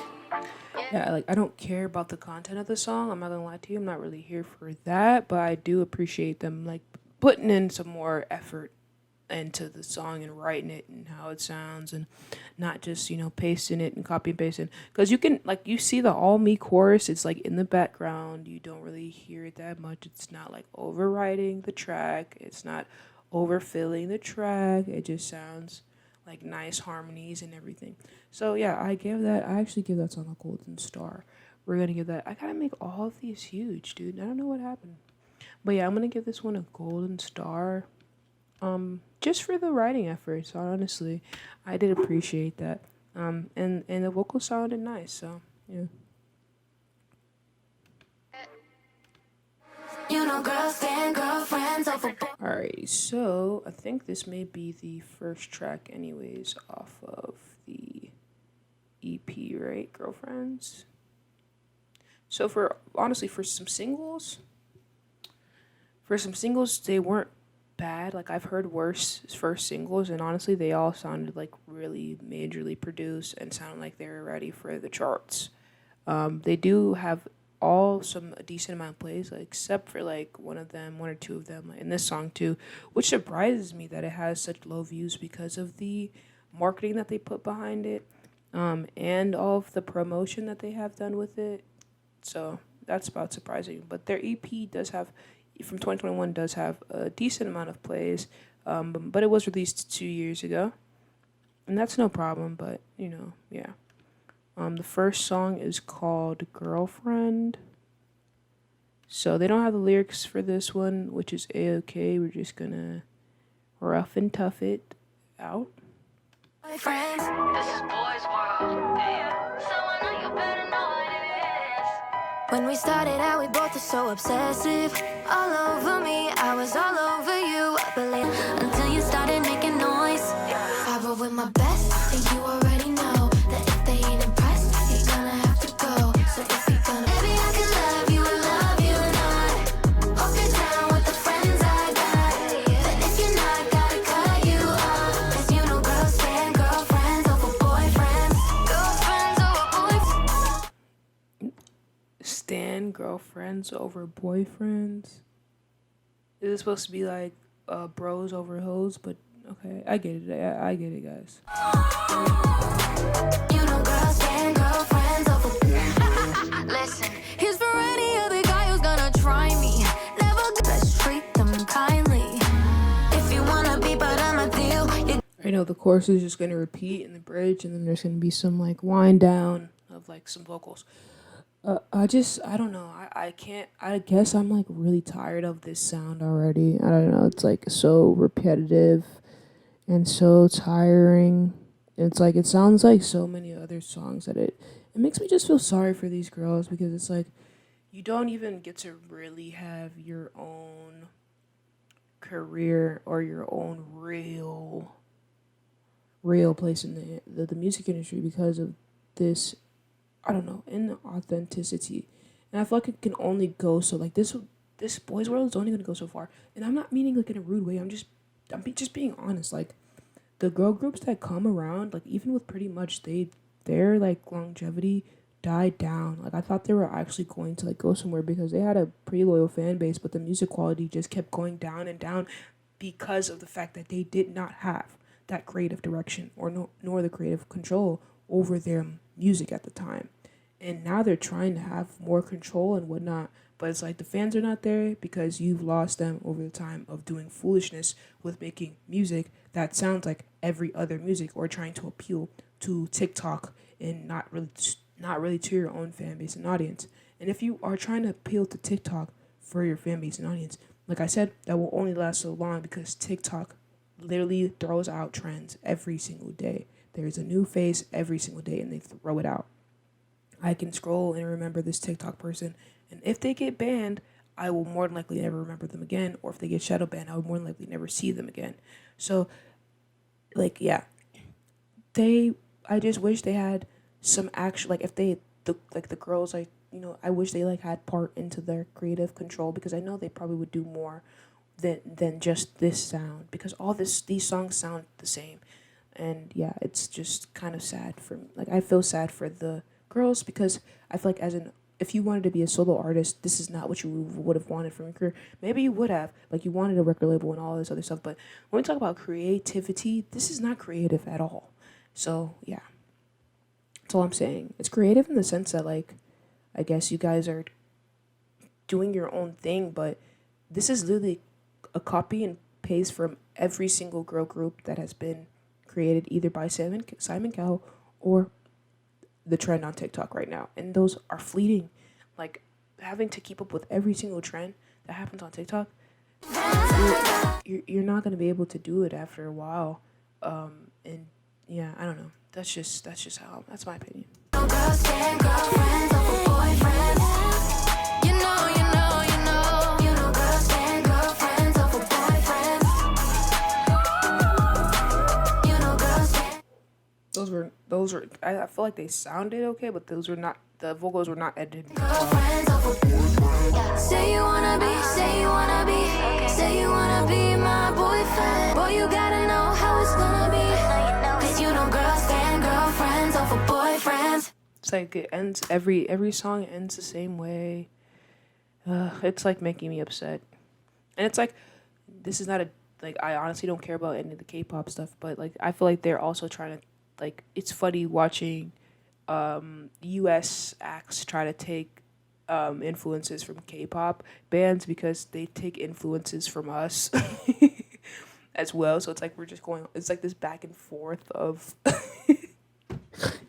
Yeah, like I don't care about the content of the song. I'm not gonna lie to you. I'm not really here for that, but I do appreciate them like putting in some more effort into the song and writing it and how it sounds and not just pasting it and copy and pasting because you can like you see the all me chorus. It's like in the background. You don't really hear it that much. It's not like overwriting the track. It's not overfilling the track. It just sounds like nice harmonies and everything. So yeah, I actually give that song a golden star. We're gonna give that. I gotta make all of these huge, dude. I don't know what happened. But yeah, I'm gonna give this one a golden star. Just for the writing efforts, honestly. I did appreciate that. And the vocal sounded nice, so yeah. You know, girls and girlfriends over. Alright, so I think this may be the first track anyways off of the EP, right, girlfriends? So for honestly for some singles they weren't bad. Like I've heard worse first singles and honestly they all sounded like really majorly produced and sounded like they were ready for the charts. They do have all some a decent amount of plays, like, except for like one or two of them like, in this song too, which surprises me that it has such low views because of the marketing that they put behind it, and all of the promotion that they have done with it. So that's about surprising. But their EP does have from 2021 does have a decent amount of plays, but it was released 2 years ago, and that's no problem. But yeah. The first song is called Girlfriend. So they don't have the lyrics for this one, which is A-okay. We're just gonna rough and tough it out. Friends. This is boys' world. Yeah. So I know you better know what it is. When we started out, we both were so obsessive. All over me, I was all over you. I believe until you started making noise. I roll with my best, and you already know that if they ain't impressed, you're gonna have to go. So if you're gonna, baby, I can love you not. Walk it down with the friends I got. But if you're not, gotta cut you off. 'Cause you know girls stand girlfriends over boyfriends. Girlfriends over boyfriends. Stan girlfriends over boyfriends. Is it supposed to be like bros over hoes? But okay, I get it. I get it, guys. You know girls stand girlfriends over. Listen, here's for any other guy who's gonna try me. Never let's treat them kindly. If you wanna be part of my deal, you I know the chorus is just gonna repeat in the bridge, and then there's gonna be some like wind down of like some vocals. I don't know. I can't. I guess I'm like really tired of this sound already. I don't know. It's like so repetitive and so tiring. It's like it sounds like so many other songs that it makes me just feel sorry for these girls because it's like you don't even get to really have your own career or your own real place in the music industry because of this, I don't know, inauthenticity. And I feel like it can only go so like this boys world is only gonna go so far. And I'm not meaning like in a rude way. I'm just being honest. Like the girl groups that come around, like even with Pretty Much, their like longevity died down. Like I thought they were actually going to like go somewhere because they had a pretty loyal fan base, but the music quality just kept going down and down because of the fact that they did not have that creative direction or nor the creative control over their music at the time. And now they're trying to have more control and whatnot, but it's like the fans are not there because you've lost them over the time of doing foolishness with making music that sounds like every other music or trying to appeal to TikTok and not really to your own fan base and audience. And if you are trying to appeal to TikTok for your fan base and audience, like I said, that will only last so long because TikTok literally throws out trends every single day. There's a new face every single day and they throw it out. I can scroll and remember this TikTok person, and if they get banned, I will more than likely never remember them again, or if they get shadow banned, I will more than likely never see them again. So, like, yeah, I just wish they had some action, like, if the girls, like, I wish they, like, had part into their creative control, because I know they probably would do more than just this sound, because these songs sound the same, and yeah, it's just kind of sad for me. Like, I feel sad for the girls, because I feel like if you wanted to be a solo artist, this is not what you would have wanted from your career. Maybe you would have, like you wanted a record label and all this other stuff, but when we talk about creativity, this is not creative at all. So yeah, that's all I'm saying. It's creative in the sense that, like, I guess you guys are doing your own thing, but this is literally a copy and paste from every single girl group that has been created either by Simon Cowell or the trend on TikTok right now. And those are fleeting. Like, having to keep up with every single trend that happens on TikTok, you're not going to be able to do it after a while. And yeah, I don't know. That's just that's my opinion. Those were I feel like they sounded okay, but those were not, the vocals were not edited. Say you wanna be, say you wanna be my boyfriend. Boy, you gotta know how it's gonna be. Cause you know girls stand girlfriends over boyfriends. It's like it ends, every song ends the same way. It's like making me upset. And it's like, this is not a, like, I honestly don't care about any of the K-pop stuff, but like I feel like they're also trying to, like, it's funny watching US acts try to take influences from K-pop bands, because they take influences from us as well. So it's like we're just going, it's like this back and forth of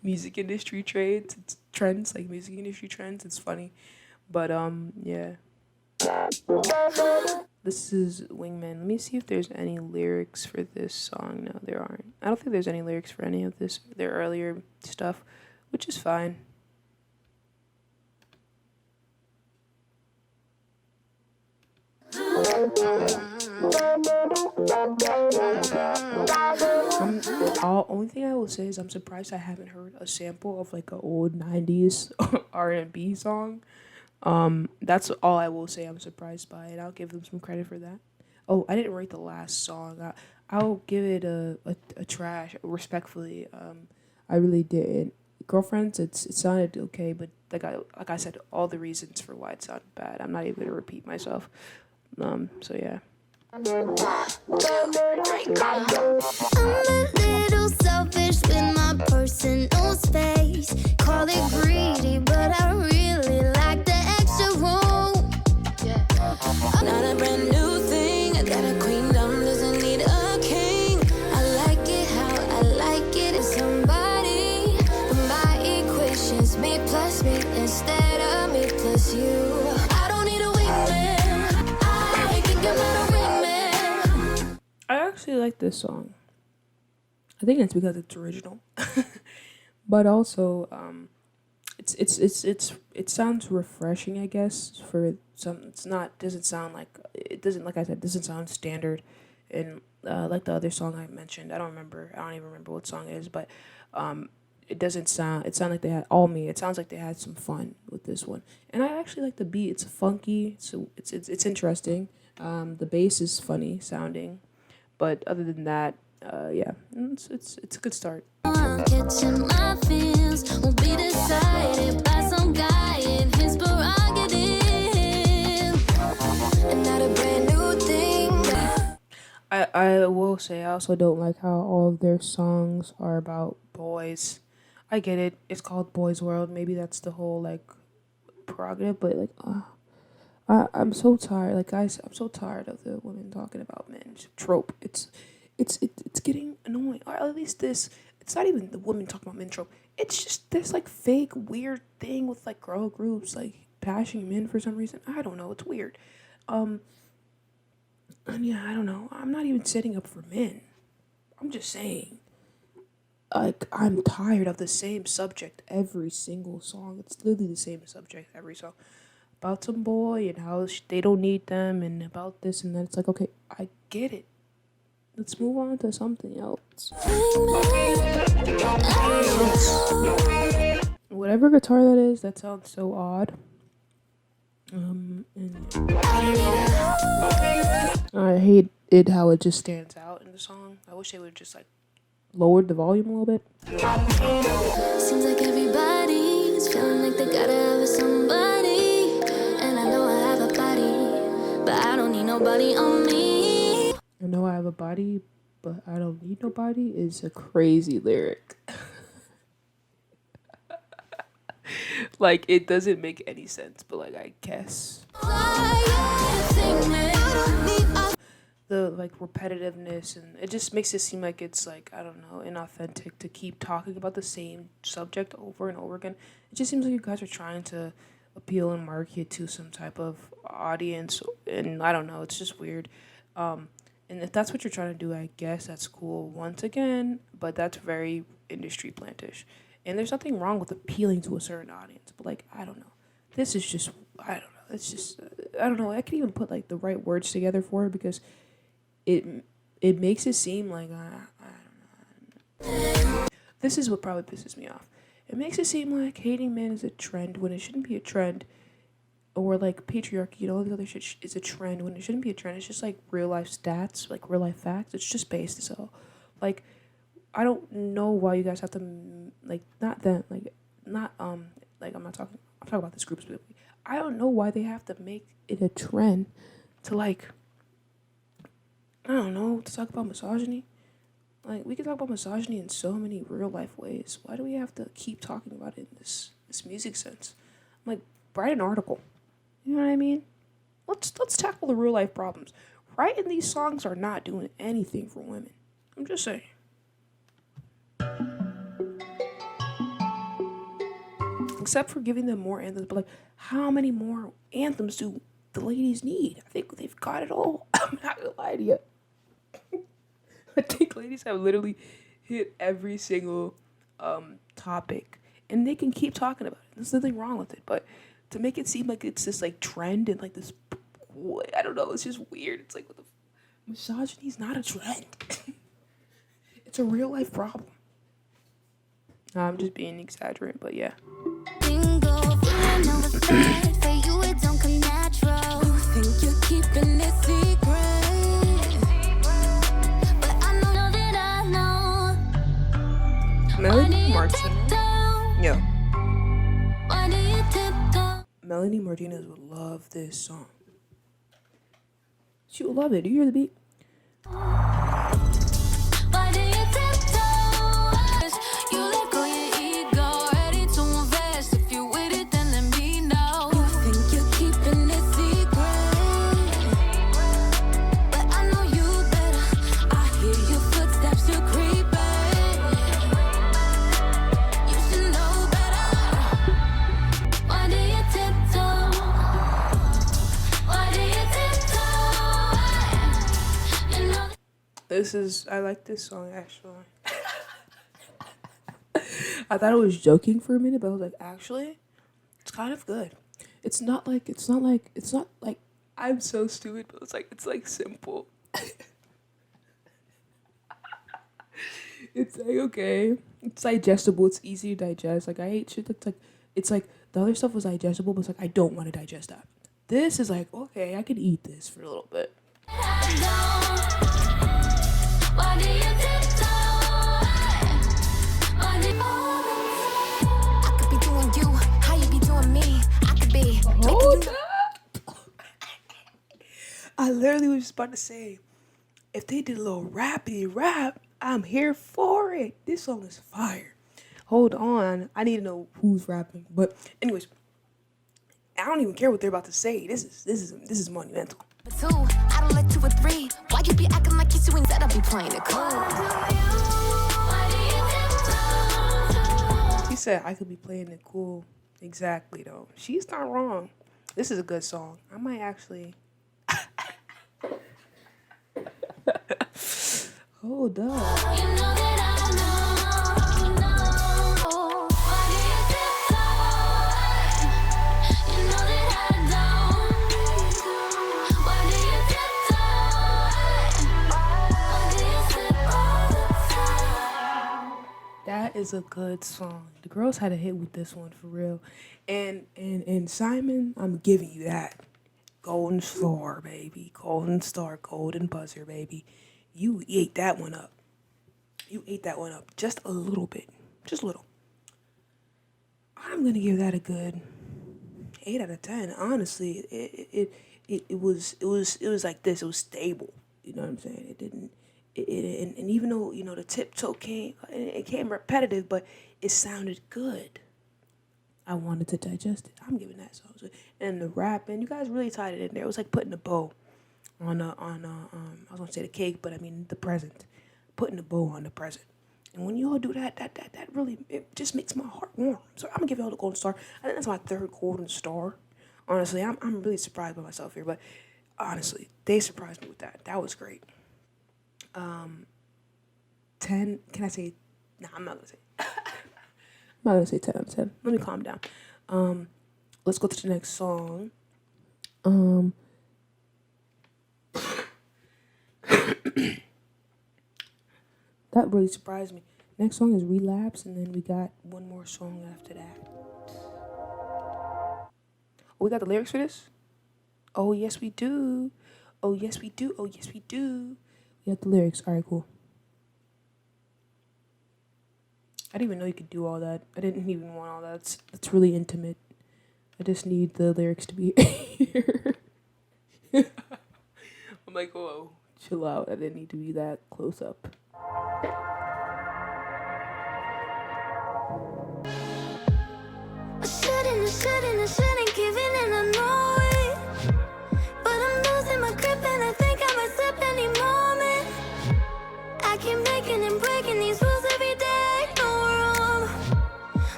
music industry trends, like music industry trends. It's funny. But yeah. This is Wingman. Let me see if there's any lyrics for this song. No, there aren't. I don't think there's any lyrics for any of their earlier stuff, which is fine. Only thing I will say is I'm surprised I haven't heard a sample of like an old 90s R&B song. That's all I will say. I'm surprised by it. I'll give them some credit for that. Oh, I didn't rate the last song. I'll give it a trash, respectfully. I really didn't. Girlfriends, it sounded okay, but like I said, all the reasons for why it sounded bad, I'm not even gonna repeat myself. So yeah. I'm a little selfish with my personal space. Call it greedy, but I really like the extra room. Not a brand new thing. That a queendom doesn't need a king. I like it how I like it. It's somebody. My equations, me plus me instead of me plus you. I don't need a wingman. I think I'm not a wingman. I actually like this song. I think it's because it's original, but also it sounds refreshing, I guess. For some, doesn't sound like like I said, doesn't sound standard, and like the other song I mentioned, I don't even remember what song it is, but it sounded like they had all me. It sounds like they had some fun with this one, and I actually like the beat. It's funky, so it's interesting. The bass is funny sounding, but other than that, yeah, it's a good start. I'm catching my feels will be decided by some guy in his prerogative, and not a brand new thing. I will say I also don't like how all of their songs are about boys. I get it. It's called Boys World. Maybe that's the whole like prerogative, but like I'm so tired. Like guys, I'm so tired of the women talking about men trope. It's getting annoying. Or at least this. It's not even the women talking about men trope. It's just this like fake weird thing with like girl groups like bashing men for some reason. I don't know. It's weird. And yeah, I don't know. I'm not even setting up for men. I'm just saying. Like, I'm tired of the same subject every single song. It's literally the same subject every song. About some boy and how they don't need them and about this and that. It's like, okay, I get it. Let's move on to something else. Whatever guitar that is, that sounds so odd. And I hate it how it just stands out in the song. I wish they would just like lowered the volume a little bit. Seems like everybody Feeling like they gotta have somebody. And I know I have a body, but I don't need nobody on me. I know I have a body, but I don't need nobody is a crazy lyric. Like, it doesn't make any sense, but like, I guess. The like repetitiveness, and it just makes it seem like it's like, I don't know, inauthentic to keep talking about the same subject over and over again. It just seems like you guys are trying to appeal and market to some type of audience, and I don't know, it's just weird. And if that's what you're trying to do, I guess that's cool once again, but that's very industry plantish. And there's nothing wrong with appealing to a certain audience, but like, I don't know. This is just, I don't know. It's just, I don't know. I can't even put like the right words together for it because it makes it seem like, I don't know. This is what probably pisses me off. It makes it seem like hating men is a trend when it shouldn't be a trend. Or like patriarchy and all this other shit is a trend when it shouldn't be a trend. It's just like real life stats, like real life facts. It's just based so. Like, I don't know why you guys have to like not them like not like I'm talking about this group specifically. I don't know why they have to make it a trend to like, I don't know, to talk about misogyny. Like, we can talk about misogyny in so many real life ways. Why do we have to keep talking about it in this music sense? Like, write an article. You know what I mean? Let's tackle the real life problems. Writing these songs are not doing anything for women. I'm just saying. Except for giving them more anthems, but like, how many more anthems do the ladies need? I think they've got it all. I'm not gonna lie to you. I think ladies have literally hit every single topic, and they can keep talking about it. There's nothing wrong with it, but to make it seem like it's this like trend and like this, I don't know, it's just weird. It's like, what the misogyny is not a trend. It's a real life problem. I'm just being exaggerating, but yeah. Bingo, feeling all the facts. For you, it don't come natural. You think you're keeping it secret, but I know that I know. Melanie Martinez. Yo. Why do you tiptoe? Melanie Martinez would love this song. She would love it. Do you hear the beat? Why do you tiptoe? You let go your ego, ready to invest. If you with it, then let me know. You think you're keeping it secret, but I know you better. I hear your footsteps, you're creeping. You should know better. Why do you tiptoe? Why do you tiptoe? You know. I like this song actually. I thought I was joking for a minute, but I was like, actually, it's kind of good. It's not like I'm so stupid, but it's like simple. It's like, okay, it's digestible, it's easy to digest. Like, I hate shit that's like, it's like the other stuff was digestible, but it's like I don't want to digest that. This is like, okay, I could eat this for a little bit. Why do you tiptoe? Why do I could be doing you, how you be doing me. I could be Hold up. I literally was just about to say, if they did a little rappity rap, I'm here for it. This song is fire. Hold on, I need to know who's rapping. But anyways, I don't even care what they're about to say. This is monumental. but two, I don't like 2 or 3. Why you be acting like you doing that? I be playing it cool. Why do you tiptoe? He said I could be playing it cool. Exactly though. She's not wrong. This is a good song. I might actually hold up. You know that I know. Why do you tiptoe? You know that I don't. Why do you tiptoe? Why do you sip all the time? That is a good song. The girls had a hit with this one for real. And Simon, I'm giving you that. Golden star, baby. Golden star, golden buzzer, baby. You ate that one up. You ate that one up just a little bit. Just a little. I'm gonna give that a good 8 out of 10. Honestly, it was like this. It was stable. You know what I'm saying? It didn't. And even though the tiptoe came, it came repetitive, but it sounded good. I wanted to digest it. I'm giving that song. And the rap, and you guys really tied it in there. It was like putting a bow on I was gonna say the cake, but I mean the present. Putting a bow on the present. And when you all do that, that really, it just makes my heart warm. So I'm gonna give y'all the golden star. I think that's my third golden star. Honestly, I'm really surprised by myself here, but honestly, they surprised me with that. That was great. 10. Can I say? Nah, I'm not gonna say. I'm not gonna say 10 out of 10. Let me calm down. Let's go to the next song. That really surprised me. Next song is Relapse, and then we got one more song after that. Oh, we got the lyrics for this? Oh, yes, we do. Oh, yes, we do. Oh, yes, we do. We got the lyrics. All right, cool. I didn't even know you could do all that. I didn't even want all that. That's really intimate. I just need the lyrics to be here. I'm like, whoa, chill out. I didn't need to be that close up. I shouldn't give in, and I know it. But I'm losing my grip, and I think I might slip any moment. I keep making and breaking these rules every day, no room.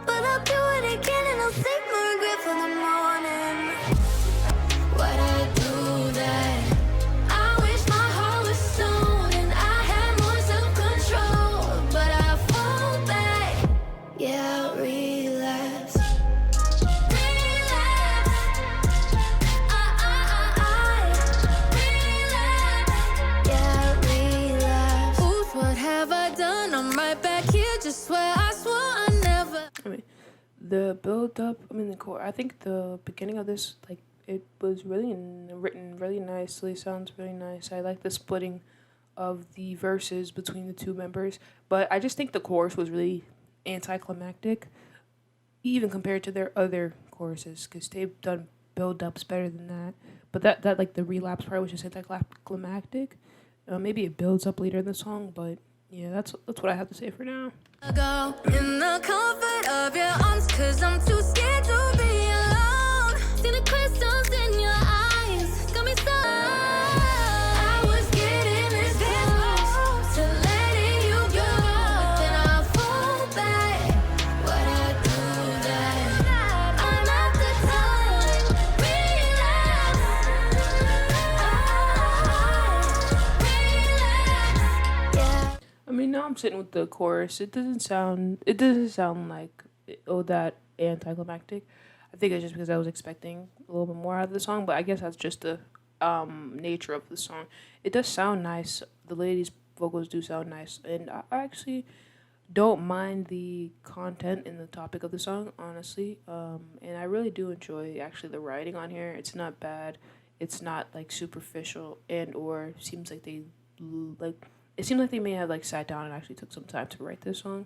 But I'll do it again, and I'll save my regret for the morning. Why'd I do that? I wish my heart was stone, and I had more self-control. But I fall back, yeah, I relapse. The build up, the core. I think the beginning of this, like, it was really written really nicely. Sounds really nice. I like the splitting of the verses between the two members, but I just think the chorus was really anticlimactic, even compared to their other choruses, because they've done build ups better than that. But that like the relapse part was just anticlimactic. Maybe it builds up later in the song, but yeah, that's what I have to say for now. Go in the comfort of your arms, 'cause I'm too scared to be alone. See the crystals in your eyes, got me so. I was getting this close to letting you go, but then I fall back. Why'd I do that? I'm at the time, relapse, yeah. Now I'm sitting with the chorus. It doesn't sound like that anticlimactic. I think it's just because I was expecting a little bit more out of the song, but I guess that's just the nature of the song. It does sound nice. The ladies' vocals do sound nice, and I actually don't mind the content and the topic of the song, honestly. And I really do enjoy actually the writing on here. It's not bad. It's not like superficial, and or seems like they like. It seems like they may have like sat down and actually took some time to write this song,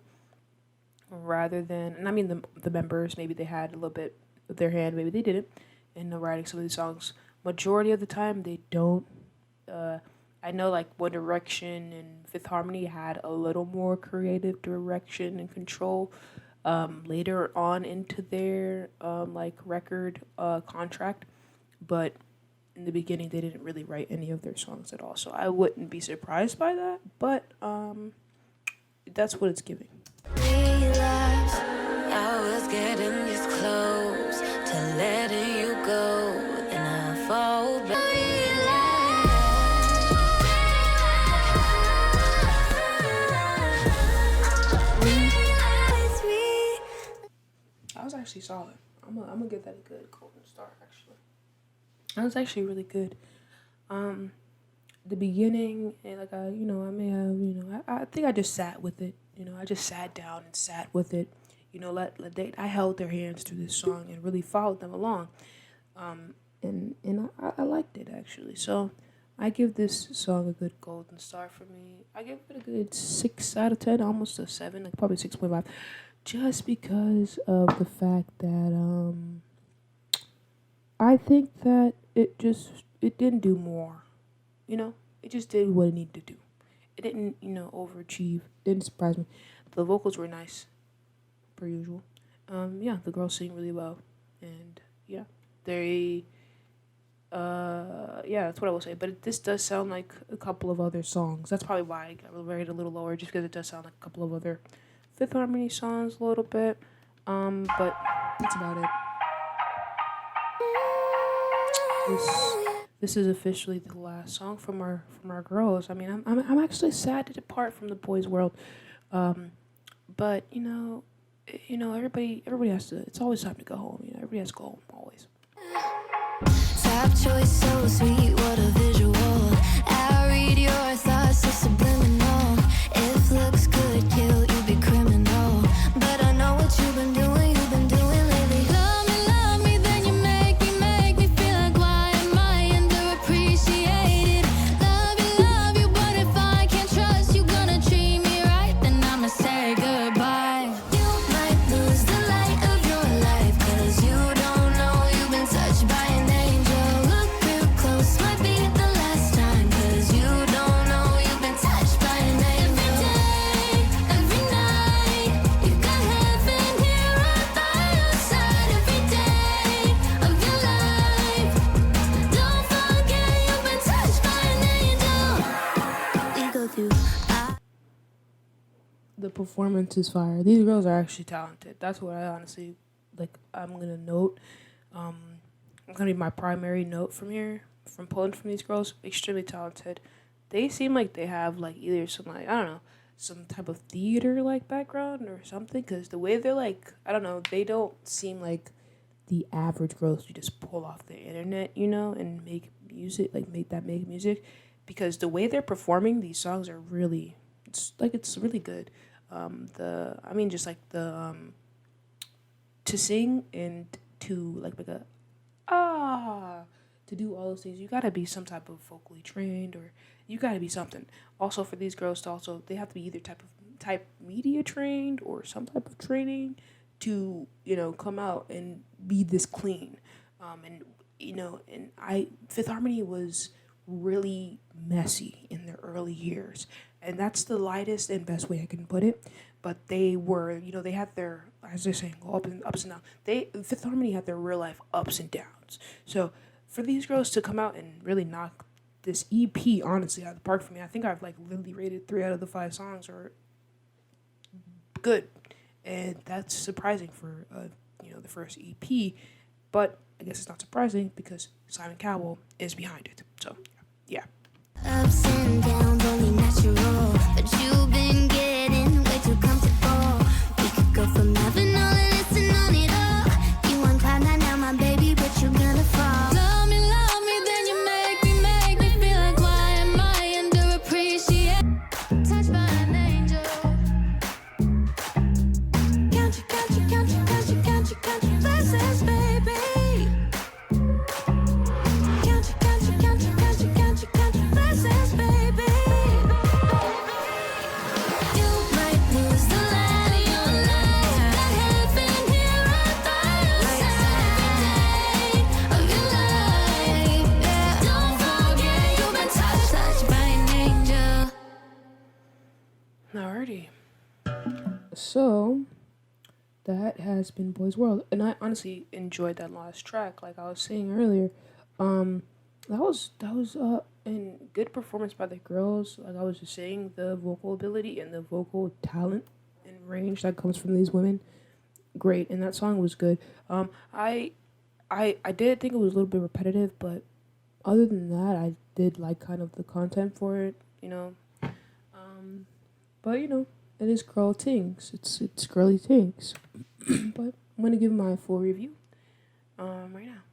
rather than. And I mean the members, maybe they had a little bit of their hand, maybe they didn't, in the writing some of these songs. Majority of the time they don't. I know like One Direction and Fifth Harmony had a little more creative direction and control later on into their like record contract, but in the beginning they didn't really write any of their songs at all. So I wouldn't be surprised by that, but that's what it's giving. Relapse. I was getting this close to letting you go, and I fall back. That was actually solid. I'm gonna give that a good golden star. Actually, that was actually really good. The beginning, and like I may have, I think I just sat with it. I just sat down and sat with it. I held their hands through this song and really followed them along. And I liked it actually. So I give this song a good golden star for me. I give it a good 6 out of 10, almost a 7, like probably 6.5. just because of the fact that I think that it didn't do more. You know, it just did what it needed to do. It didn't, overachieve. Didn't surprise me. The vocals were nice, per usual. Yeah, the girls sing really well, and yeah, they. Yeah, that's what I will say. But this does sound like a couple of other songs. That's probably why I got rated a little lower, just because it does sound like a couple of other Fifth Harmony songs a little bit. But that's about it. This is officially the last song from our girls. I mean, I'm actually sad to depart from the boys' world, but everybody has to. It's always time to go home. Everybody has to go home always. Top choice, so sweet, what a visual. I read your thoughts, so subliminal. If looks could kill, you'd be criminal. But I know what you've been doing lately. Love me, then you make me feel like why am I underappreciated? Love you, but if I can't trust you, gonna treat me right, then I'ma say goodbye. You might lose the light of your life, 'cause you don't know you've been touched by an angel. Look real close, might be the last time, 'cause you don't know you've been touched by an angel. Every night, you got heaven here right by your side. Every day of your life, don't forget you've been touched by an angel. We go through. The performance is fire. These girls are actually talented. That's what I honestly I'm gonna note. It's gonna be my primary note from here, from pulling from these girls. Extremely talented. They seem like they have either some I don't know, some type of theater background or something. Because the way they're I don't know, they don't seem like the average girls you just pull off the internet, and make music, make music. Because the way they're performing these songs are really, it's really good. To sing and to make a to do all those things, you gotta be some type of vocally trained, or you gotta be something. Also, for these girls to they have to be either type media trained or some type of training to come out and be this clean. Fifth Harmony was really messy in their early years, and that's the lightest and best way I can put it. But they were, they had their, as they're saying, go ups and downs. Fifth Harmony had their real life ups and downs. So for these girls to come out and really knock this EP honestly out of the park for me, I think I've literally rated 3 out of the 5 songs are good, and that's surprising for the first EP. But I guess it's not surprising because Simon Cowell is behind it. So yeah. Ups and downs, only natural. But you've been getting way too comfortable. We could go from having all of this and on it all. You on cloud nine now, my baby, but you're gonna fall. Love me, then you make me feel like why am I underappreciated? Touched by an angel. Count your blessings, baby. Alrighty. So that has been Boys World, and I honestly enjoyed that last track. Like I was saying earlier, that was a good performance by the girls. Like I was just saying, the vocal ability and the vocal talent and range that comes from these women, great. And that song was good. I did think it was a little bit repetitive, but other than that, I did like kind of the content for it. But it is girl things. It's girly things. But I'm gonna give my full review right now.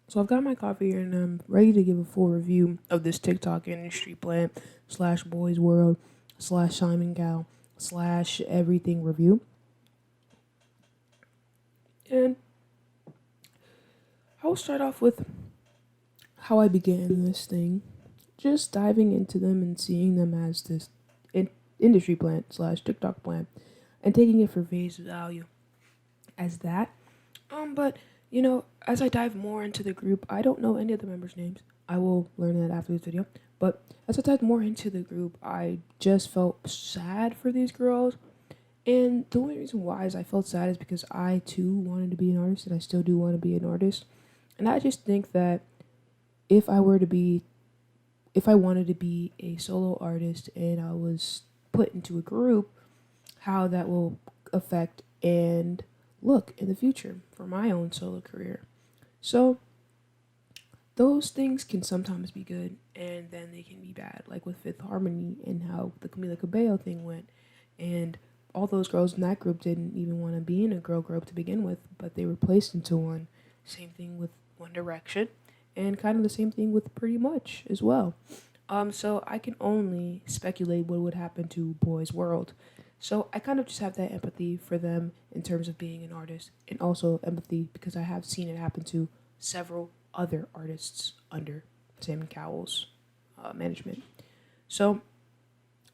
So I've got my coffee here and I'm ready to give a full review of this TikTok industry plant / Boys World / Simon Cowell / everything review. And I will start off with how I began this thing, just diving into them and seeing them as this industry plant / TikTok plant. and taking it for face value as that. But as I dive more into the group, I don't know any of the members' names. I will learn that after this video. But as I dive more into the group, I just felt sad for these girls. And the only reason why is I felt sad is because I too wanted to be an artist, and I still do want to be an artist. And I just think that if I were to be, if I wanted to be a solo artist and I was put into a group, how that will affect and look in the future for my own solo career. So those things can sometimes be good and then they can be bad, like with Fifth Harmony and how the Camila Cabello thing went. And all those girls in that group didn't even want to be in a girl group to begin with, but they were placed into one. Same thing with One Direction, and kind of the same thing with Pretty Much as well. So I can only speculate what would happen to Boys World. So I kind of just have that empathy for them in terms of being an artist, and also empathy because I have seen it happen to several other artists under Simon Cowell's management. So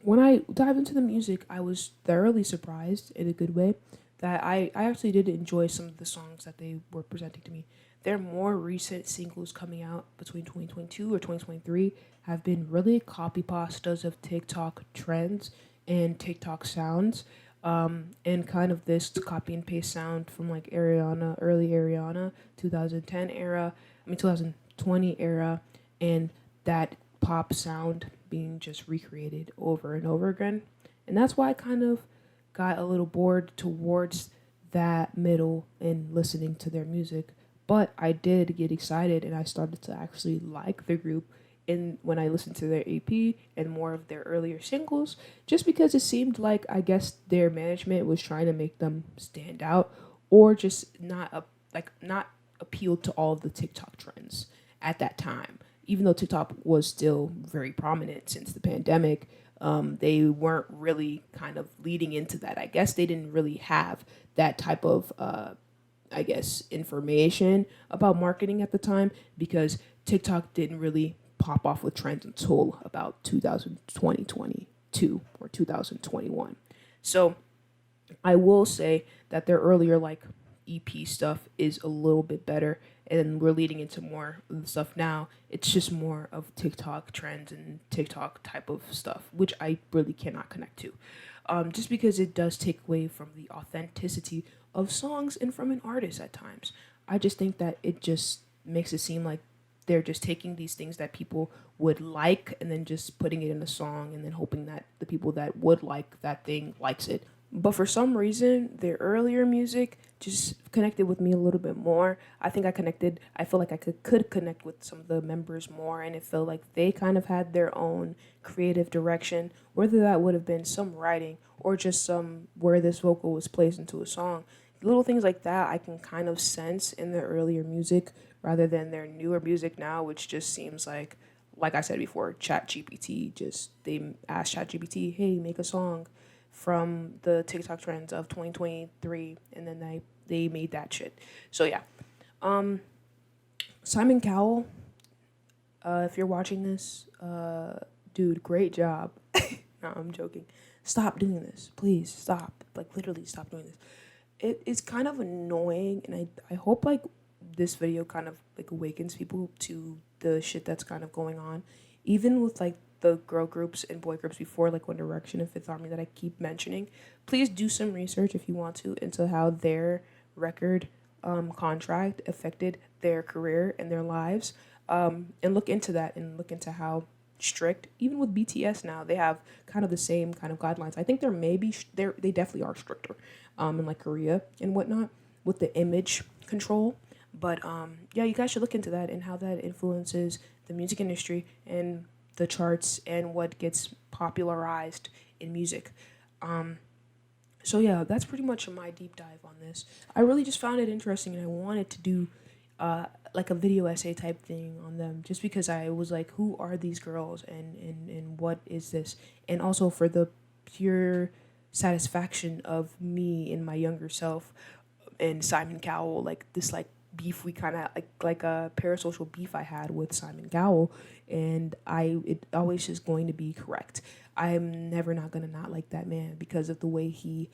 when I dived into the music, I was thoroughly surprised in a good way that I actually did enjoy some of the songs that they were presenting to me. Their more recent singles coming out between 2022 or 2023 have been really copy pastas of TikTok trends and TikTok sounds, and kind of this copy and paste sound from like Ariana, early Ariana, 2010 era, 2020 era, and that pop sound being just recreated over and over again. And that's why I kind of got a little bored towards that middle in listening to their music. But I did get excited and I started to actually like the group in when I listened to their EP and more of their earlier singles, just because it seemed like I guess their management was trying to make them stand out or just not appeal to all of the TikTok trends at that time. Even though TikTok was still very prominent since the pandemic, they weren't really kind of leading into that. I guess they didn't really have that type of information about marketing at the time because TikTok didn't really pop off with trends until about 2022 or 2021. So I will say that their earlier EP stuff is a little bit better, and we're leading into more of the stuff now. It's just more of TikTok trends and TikTok type of stuff, which I really cannot connect to. Just because it does take away from the authenticity of songs and from an artist at times. I just think that it just makes it seem like they're just taking these things that people would like and then just putting it in a song and then hoping that the people that would like that thing likes it. But for some reason, their earlier music just connected with me a little bit more. I feel like I could connect with some of the members more, and it felt like they kind of had their own creative direction, whether that would have been some writing or just some where this vocal was placed into a song. Little things like that I can kind of sense in their earlier music rather than their newer music now, which just seems like I said before, ChatGPT, they asked ChatGPT, hey, make a song from the TikTok trends of 2023, and then they made that shit. So yeah, Simon Cowell, if you're watching this, dude, great job. No, I'm joking. Stop doing this, please. Stop. Literally, stop doing this. It's kind of annoying, and I hope this video kind of awakens people to the shit that's kind of going on, even with the girl groups and boy groups before, One Direction and Fifth Harmony that I keep mentioning. Please do some research if you want to into how their record contract affected their career and their lives, and look into that and look into how strict, even with BTS now, they have kind of the same kind of guidelines. I think they definitely are stricter in Korea and whatnot with the image control. But yeah, you guys should look into that and how that influences the music industry and the charts and what gets popularized in music. So yeah, that's pretty much my deep dive on this. I really just found it interesting, and I wanted to do a video essay type thing on them, just because I was like, who are these girls and what is this? And also for the pure satisfaction of me and my younger self and Simon Cowell, this beef we kind of like a parasocial beef I had with Simon Cowell, and it always is going to be correct. I'm never not gonna not like that man because of the way he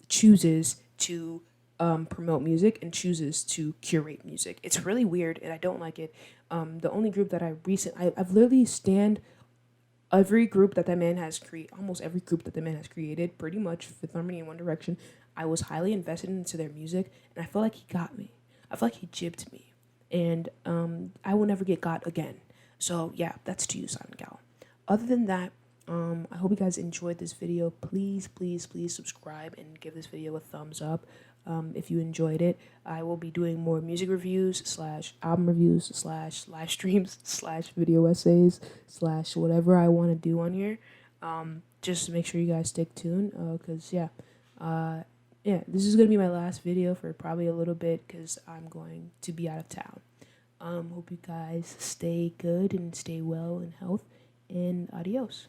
chooses to promote music and chooses to curate music. It's really weird, and I don't like it. The only group that I've literally stand every group that man has created, almost every group that the man has created, pretty much Fifth Harmony and One Direction. I was highly invested into their music, and I feel like he got me. I feel like he jibbed me, and I will never get got again. So yeah, that's to you, Simon Cowell. Other than that, I hope you guys enjoyed this video. Please, please, please subscribe and give this video a thumbs up. If you enjoyed it, I will be doing more music reviews / album reviews / live streams / video essays / whatever I want to do on here. Just make sure you guys stick tuned, because yeah, this is gonna be my last video for probably a little bit, because I'm going to be out of town. Hope you guys stay good and stay well in health, and adios.